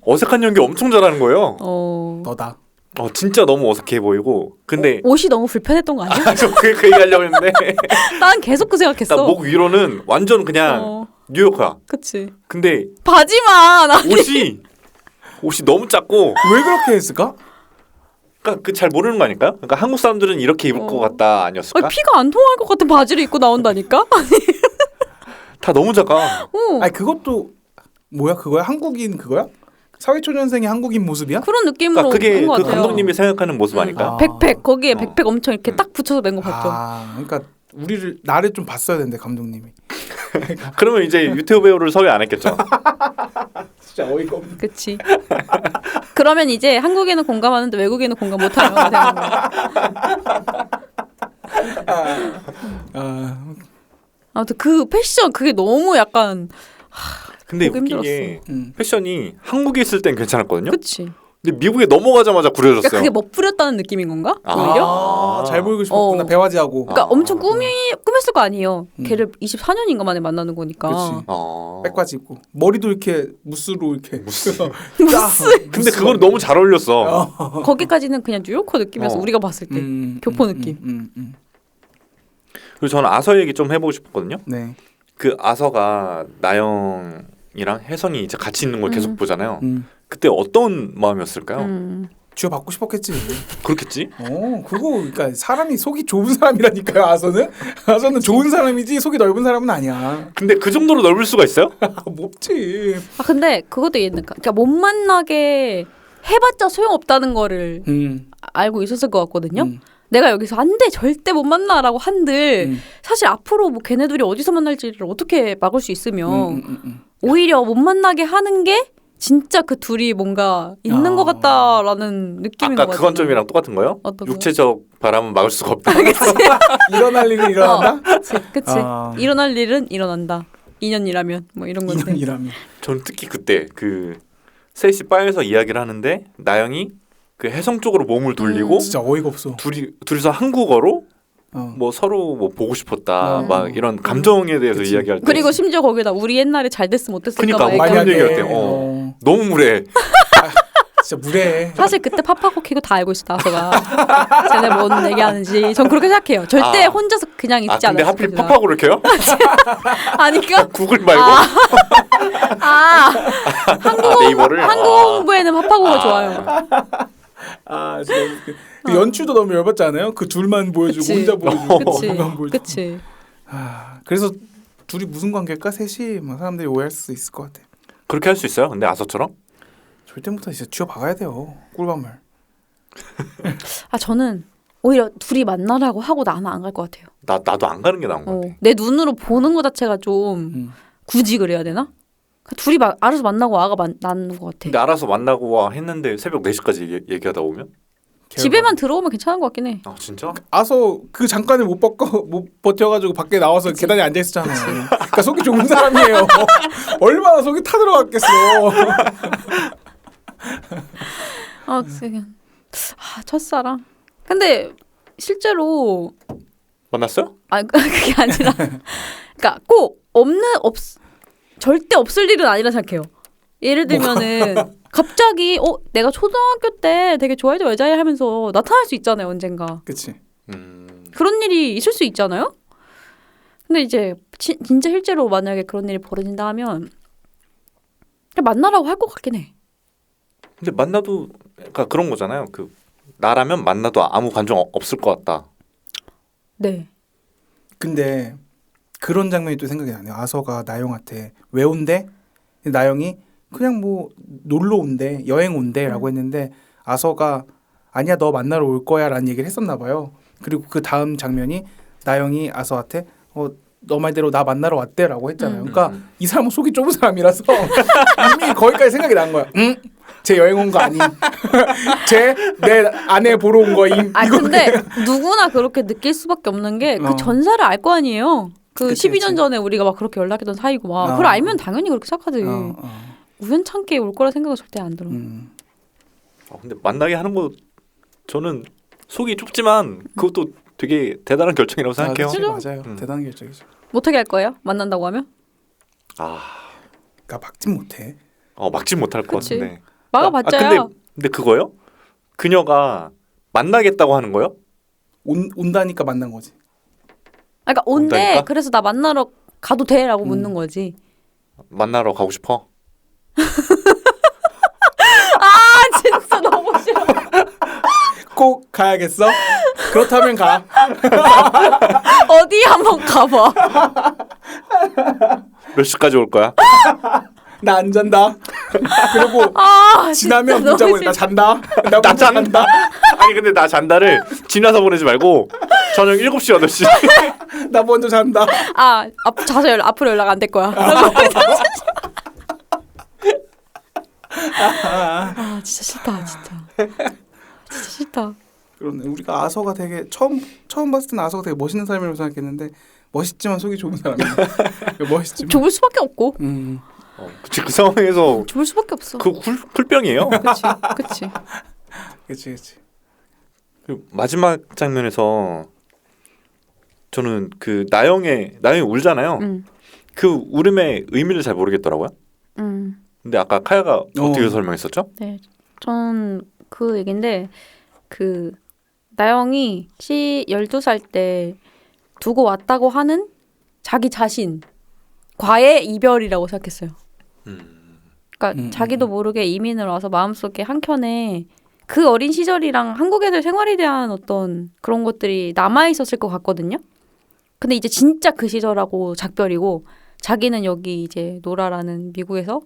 어색한 연기 엄청 잘하는 거예요. 너다. 진짜 너무 어색해 보이고. 근데 옷이 너무 불편했던 거 아니야? 그 얘기 하려고 했는데 난 계속 그 생각했어. 목 위로는 완전 그냥 뉴욕이야. 그치. 근데 바지만. 옷이 너무 작고. 왜 그렇게 했을까? 그러니까 그 잘 모르는 거 아닐까요? 그러니까 한국 사람들은 이렇게 입을 것 같다 아니었을까? 피가 안 통할 것 같은 바지를 입고 나온다니까? 다 너무 작아. 아니 그것도 뭐야 그거야? 한국인 그거야? 사회초년생의 한국인 모습이야? 그런 느낌으로 그러니까 그게 한 것 그 같아요. 감독님이 생각하는 모습 아닐까? 백팩 거기에 백팩 엄청 이렇게 딱 붙여서 맨 거 봤죠. 그러니까 나를 좀 봤어야 되는데 감독님이. 그러면 이제 유태호 배우를 섭외 안 했겠죠. 진짜 어이가 없네. 그치. 그러면 이제 한국에는 공감하는데 외국에는 공감 못하는 아무튼 그 패션 그게 너무 약간 근데 보기 웃긴 게 힘들었어. 패션이 한국에 있을 땐 괜찮았거든요. 그치. 근데 미국에 넘어가자마자 구려졌어요. 그러니까 그게 멋부렸다는 느낌인 건가? 오히려? 잘 보이고 싶었구나. 배화지하고. 그러니까 엄청 꾸몄을 거 아니에요. 걔를 24년인가 만에 만나는 거니까. 그치. 아. 백바지 입고 머리도 이렇게 무스로 이렇게 무스. 근데 그건 너무 잘 어울렸어. 거기까지는 그냥 뉴요커 느낌이었어. 우리가 봤을 때. 교포 느낌. 그리고 저는 아서 얘기 좀 해보고 싶었거든요. 네. 그 아서가 나영이랑 혜성이 이제 같이 있는 걸 계속 보잖아요. 그때 어떤 마음이었을까요? 쥐어 받고 싶었겠지. 그렇겠지? 그거 그러니까 사람이 속이 좁은 사람이라니까요. 아서는 좋은 사람이지 속이 넓은 사람은 아니야. 근데 그 정도로 넓을 수가 있어요? 없지. 근데 그것도 이해된다. 그러니까 못 만나게 해봤자 소용없다는 거를 알고 있었을 것 같거든요. 내가 여기서 안 돼 절대 못 만나라고 한들 사실 앞으로 뭐 걔네들이 어디서 만날지를 어떻게 막을 수 있으며 오히려 못 만나게 하는 게 진짜 그 둘이 뭔가 있는 것 같다라는 느낌인 것 아까 같아요. 그 관점이랑 똑같은 거요? 어떤 거요? 육체적 바람은 막을 수가 없다. 일어날 일은 일어난다. 그치. 일어날 일은 일어난다. 2년이라면 뭐 이런 건데. 2년이라면. 저는 특히 그때 그 셋이 바에서 이야기를 하는데 나영이 그 혜성 쪽으로 몸을 돌리고 진짜 어이가 없어. 둘이서 한국어로 뭐 서로 뭐 보고 싶었다 막 이런 감정에 대해서 이야기할 때 그리고 심지어 거기다 우리 옛날에 잘 됐으면 어땠을까 그러니까 막 뭐 그런 얘기하는데. 얘기할 때 너무 무례해. 진짜 무례해. 사실 그때 팝하고 키고 다 알고 있어 나서가 쟤네 뭔 얘기하는지 전 그렇게 생각해요. 절대 혼자서 그냥 있지 않았을 근데 하필 겁니다. 팝하고를 켜요? 아니까 구글 말고 네이버를 한국 홍보에는 팝하고가 좋아요. 진짜 그 연출도 너무 열받지 않아요? 그 둘만 보여주고 그치. 혼자 보여주고 그치. 둘만 보여주고. 그치. 그래서 둘이 무슨 관계일까? 셋이 막 사람들이 오해할 수 있을 것 같아. 그렇게 할 수 있어요? 근데 아서처럼? 절대 못해. 진짜 쥐어 박아야 돼요. 꿀밤을. 저는 오히려 둘이 만나라고 하고 나는 안 갈 것 같아요. 나도 안 가는 게 나은 것 같아. 내 눈으로 보는 것 자체가 좀 굳이 그래야 되나? 둘이 알아서 만나고 아가 낳는 것 같아. 근데 알아서 만나고 와 했는데 새벽 4시까지 얘기하다 오면? 집에만 들어오면 괜찮은 것 같긴 해. 아 진짜? 아서 그 잠깐을 못 버텨가지고 밖에 나와서 계단에 앉아 있었잖아요. 그러니까 속이 좁은 사람이에요. 얼마나 속이 타들어갔겠어. 첫사랑. 근데 실제로 만났어요? 그게 아니라, 그러니까 꼭 절대 없을 일은 아니라 생각해요. 예를 들면은 갑자기 내가 초등학교 때 되게 좋아했던 여자애 하면서 나타날 수 있잖아요, 언젠가. 그치. 그런 일이 있을 수 있잖아요. 근데 이제 진짜 실제로 만약에 그런 일이 벌어진다 하면 그냥 만나라고 할 것 같긴 해. 근데 만나도 그러니까 그런 거잖아요. 그 나라면 만나도 아무 감정 없을 것 같다. 네. 근데 그런 장면이 또 생각이 나네요. 아서가 나영한테 왜 온대? 나영이 그냥 뭐 놀러 온대, 여행 온대라고 했는데 아서가 아니야 너 만나러 올 거야라는 얘기를 했었나 봐요. 그리고 그 다음 장면이 나영이 아서한테 너 말대로 나 만나러 왔대라고 했잖아요. 그러니까 이 사람은 속이 좁은 사람이라서 이미 거기까지 생각이 난 거야. 제 여행 온 거 아님. 제 내 아내 보러 온 거임. 근데 누구나 그렇게 느낄 수밖에 없는 게 그 전사를 알 거 아니에요. 그 그치, 12년 그치. 전에 우리가 막 그렇게 연락했던 사이고 막 그걸 알면 당연히 그렇게 생각하지. 우연찮게 올 거라 생각은 절대 안 들어. 근데 만나게 하는 거 저는 속이 좁지만 그것도 되게 대단한 결정이라고 생각해요. 그치, 맞아요. 대단한 결정이죠. 못하게 할 거예요? 만난다고 하면? 그러니까 막진 못해. 막진 못할 것 그치. 같은데. 막아봤자야. 근데 그거요? 그녀가 만나겠다고 하는 거요? 온다니까 만난 거지. 그러니까 온대. 온다니까? 그래서 나 만나러 가도 돼라고 묻는 거지. 만나러 가고 싶어? 진짜 너무 싫어. 꼭 가야겠어? 그렇다면 가. 어디 한번 가봐. 몇 시까지 올 거야? 나 안 잔다. 그리고 지나면 진짜 문자 너무 보내. 나 잔다. 나 나 잔다. 아니 근데 나 잔다를 지나서 보내지 말고 저녁 7시 8시. 나 먼저 잔다. 앞으로 연락 안 될 거야. 진짜 싫다, 진짜. 진짜 싫다. 그러네. 우리가 아서가 되게 처음 봤을 때는 아서가 되게 멋있는 사람이라고 생각했는데 멋있지만 속이 좁은 사람이야. 멋있지만 좁을 수밖에 없고. 그치 그 상황에서 좁을 수밖에 없어. 그 쿨병이에요. 그치. 그치. 그리고 마지막 장면에서 저는 그 나영이 울잖아요. 그 울음의 의미를 잘 모르겠더라고요. 근데 아까 카야가 어떻게 설명했었죠? 네, 전 그 얘긴데 그 나영이 12살 때 두고 왔다고 하는 자기 자신과의 이별이라고 생각했어요. 그러니까 자기도 모르게 이민을 와서 마음속에 한켠에 그 어린 시절이랑 한국 애들 생활에 대한 어떤 그런 것들이 남아 있었을 것 같거든요. 근데 이제 진짜 그 시절하고 작별이고 자기는 여기 이제 노라라는 미국에서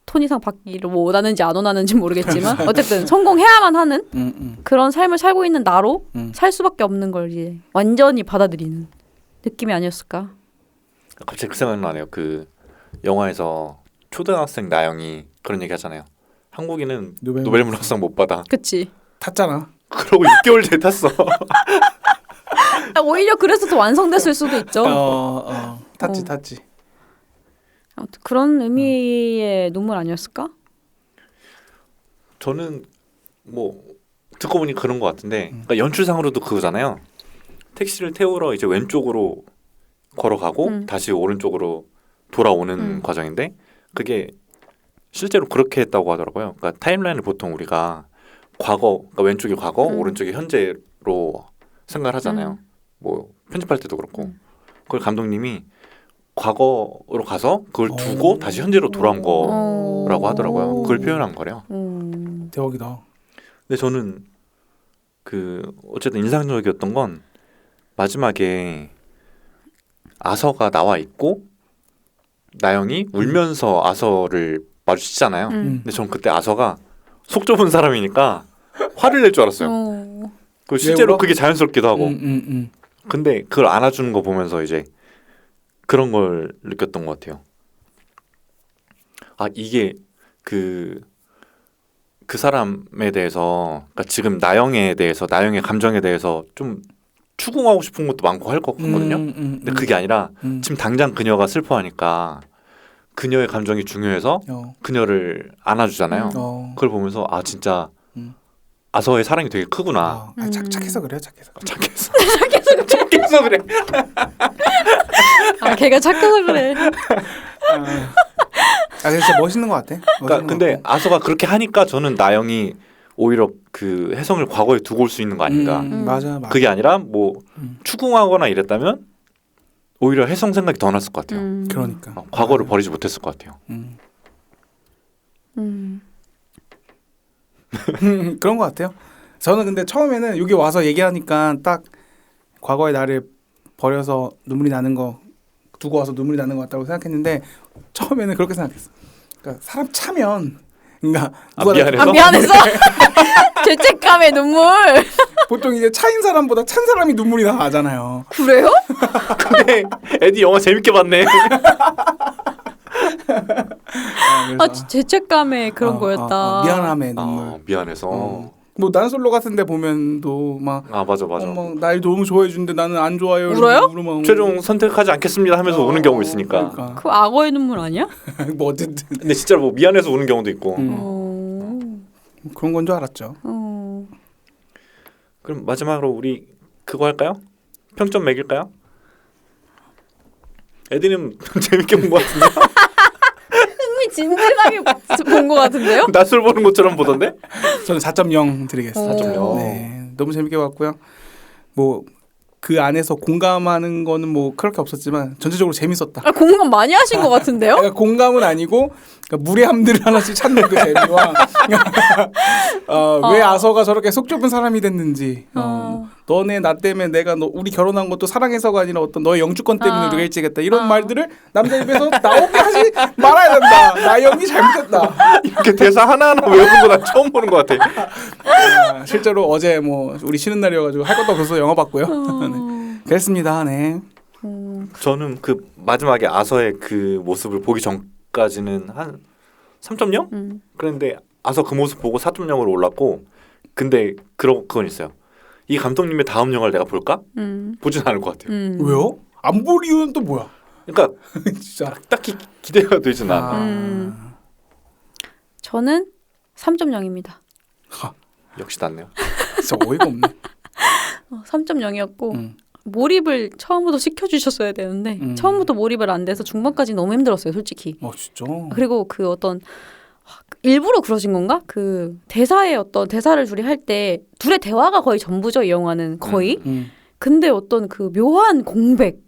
톤 이상 받기를 뭐 원하는지 안 원하는지 모르겠지만 어쨌든 성공해야만 하는 그런 삶을 살고 있는 나로 살 수밖에 없는 걸 이제 완전히 받아들이는 느낌이 아니었을까. 갑자기 그 생각이 나네요. 그 영화에서 초등학생 나영이 그런 얘기 하잖아요. 한국인은 노벨 문학상 못 받아. 그치. 탔잖아. 그러고 6개월 뒤에 탔어. 오히려 그래서 더 완성됐을 수도 있죠. 탔지. 아무튼 그런 의미의 눈물 아니었을까? 저는 뭐 듣고 보니 그런 것 같은데 그러니까 연출상으로도 그거잖아요. 택시를 태우러 이제 왼쪽으로 걸어가고 다시 오른쪽으로 돌아오는 과정인데 그게 실제로 그렇게 했다고 하더라고요. 그러니까 타임라인을 보통 우리가 과거, 그러니까 왼쪽이 과거, 오른쪽이 현재로 생각을 하잖아요. 뭐 편집할 때도 그렇고 그걸 감독님이 과거로 가서 그걸 두고 다시 현재로 돌아온 거라고 하더라고요. 그걸 표현한 거래요. 대박이다. 근데 저는 그 어쨌든 인상적이었던 건 마지막에 아서가 나와 있고 나영이 울면서 아서를 마주치잖아요. 근데 저는 그때 아서가 속 좁은 사람이니까 화를 낼 줄 알았어요. 그 실제로 그게 자연스럽기도 하고. 근데 그걸 안아주는 거 보면서 이제 그런 걸 느꼈던 것 같아요. 이게 그 사람에 대해서, 그러니까 지금 나영에 대해서, 나영의 감정에 대해서 좀 추궁하고 싶은 것도 많고 할 것 같거든요. 근데 그게 아니라 지금 당장 그녀가 슬퍼하니까 그녀의 감정이 중요해서 그녀를 안아주잖아요. 그걸 보면서 진짜 아서의 사랑이 되게 크구나. 착해서 그래요. 착해서 그래. 걔가 착해서 그래. 진짜 멋있는 것 같아. 그러니까 근데 아서가 그렇게 하니까 저는 나영이 오히려 그 혜성을 과거에 두고 올 수 있는 거 아닌가. 맞아. 그게 아니라 뭐 추궁하거나 이랬다면 오히려 혜성 생각이 더 났을 것 같아요. 그러니까 과거를 버리지 못했을 것 같아요. 그런 것 같아요. 저는 근데 처음에는 여기 와서 얘기하니까 딱 과거의 나를 버려서 눈물이 나는 거 두고 와서 눈물이 나는 것 같다고 생각했는데 처음에는 그렇게 생각했어. 그러니까 사람 차면 그러니까 누가 미안해서? 미안해서 죄책감에 눈물. 보통 이제 차인 사람보다 찬 사람이 눈물이 나잖아요. 그래요? 근데 에디 영화 재밌게 봤네. 죄책감에 그런 거였다. 미안함에 눈물. 미안해서. 뭐 난솔로 같은데 보면도 막 맞아. 날 너무 좋아해 주는데 나는 안 좋아요. 울어요? 최종 선택하지 않겠습니다 하면서 우는 경우 있으니까. 그러니까. 그 악어의 눈물 아니야? 뭐 어쨌든 근데 진짜 뭐 미안해서 우는 경우도 있고. 그런 건 줄 알았죠. 그럼 마지막으로 우리 그거 할까요? 평점 매길까요? 에디는 재밌게 본 것 같은데. 흥미진진하게 본 것 같은데요? 낯설 보는 것처럼 보던데? 저는 4.0 드리겠습니다. 4.0. 네, 너무 재밌게 봤고요. 뭐 그 안에서 공감하는 거는 뭐 그렇게 없었지만 전체적으로 재밌었다. 공감 많이 하신 것 같은데요? 그러니까 공감은 아니고 그러니까 무례함들을 하나씩 찾는 그 재미와 왜 아서가 저렇게 속 좁은 사람이 됐는지 너네 나 때문에 내가 우리 결혼한 것도 사랑해서가 아니라 어떤 너의 영주권 때문에 우리가 일찍 했다 이런 말들을 남자 입에서 나오게 하지 말아야 된다. 나영이 잘못했다. 이렇게 대사 하나하나 외우는 거 난 처음 보는 것 같아. 실제로 어제 뭐 우리 쉬는 날이어가지고 할 것도 없어서 영화 봤고요. 네. 그랬습니다. 네. 저는 그 마지막에 아서의 그 모습을 보기 전까지는 한 3.0? 그런데 아서 그 모습 보고 4.0으로 올랐고 근데 그건 있어요. 이 감독님의 다음 영화를 내가 볼까? 보진 않을 것 같아요. 왜요? 안 볼 이유는 또 뭐야? 그러니까 진짜 딱히 기대가 되진 않아. 저는 3.0입니다. 역시 낫네요. 진짜 어이가 없네. 3.0이었고 몰입을 처음부터 시켜주셨어야 되는데 처음부터 몰입을 안 돼서 중반까지 너무 힘들었어요, 솔직히. 진짜. 그리고 그 어떤 일부러 그러신 건가? 그 대사의 어떤 대사를 둘이 할 때 둘의 대화가 거의 전부죠, 이 영화는 거의. 근데 어떤 그 묘한 공백.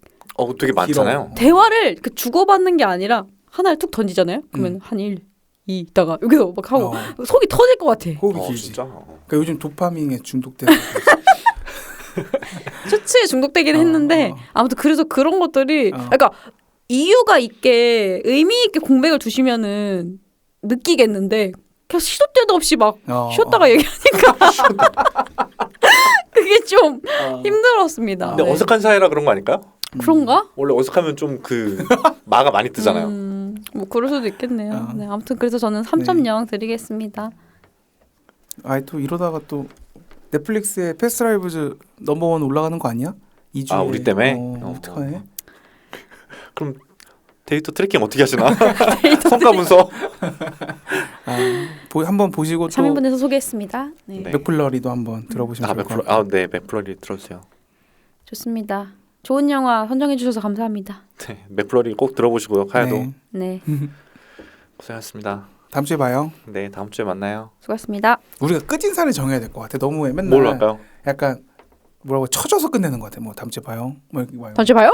되게 많잖아요. 대화를 그 주고받는 게 아니라 하나를 툭 던지잖아요. 그러면 한 1, 2 있다가 여기서 막 하고 속이 터질 것 같아. 호흡이 길지. 진짜. 그러니까 요즘 도파민에 중독돼서. 쇼츠에 중독되긴 했는데 아무튼 그래서 그런 것들이 그러니까 이유가 있게 의미 있게 공백을 두시면은 느끼겠는데 그냥 시도 때도 없이 막 쉬었다가 얘기하니까 그게 좀 힘들었습니다. 근데 네. 어색한 사이라 그런 거 아닐까요? 그런가? 원래 어색하면 좀 그 마가 많이 뜨잖아요. 뭐 그럴 수도 있겠네요. 네, 아무튼 그래서 저는 3.0 드리겠습니다. 또 이러다가 또 넷플릭스에 패스트라이브즈 넘버원 올라가는 거 아니야? 2주에. 우리 때문에? 어떡하네. 그럼 데이터 트래킹 어떻게 하시나? 성과 문서. 한번 보시고 또 3인분에서 소개했습니다. 네. 네. 맥플러리도 한번 들어보시면 좋을 것 같아요. 네, 맥플러리 들어주세요. 좋습니다. 좋은 영화 선정해 주셔서 감사합니다. 네, 맥플러리 꼭 들어보시고요. 카야도. 네. 고생하셨습니다. 다음 주에 봐요. 네, 다음 주에 만나요. 수고하셨습니다. 우리가 끝인사를 정해야 될 것 같아. 너무 맨날 뭘로 할까요? 약간 뭐라고 쳐줘서 끝내는 것 같아. 뭐 다음 주에 봐요. 뭐 이렇게 봐요. 다음 주에 봐요?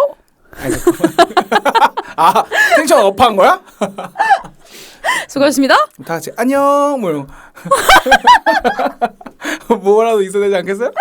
텐션 업한 거야? 수고하셨습니다. 다 같이 안녕 뭐 이런 거. 뭐라도 있어야 되지 않겠어요?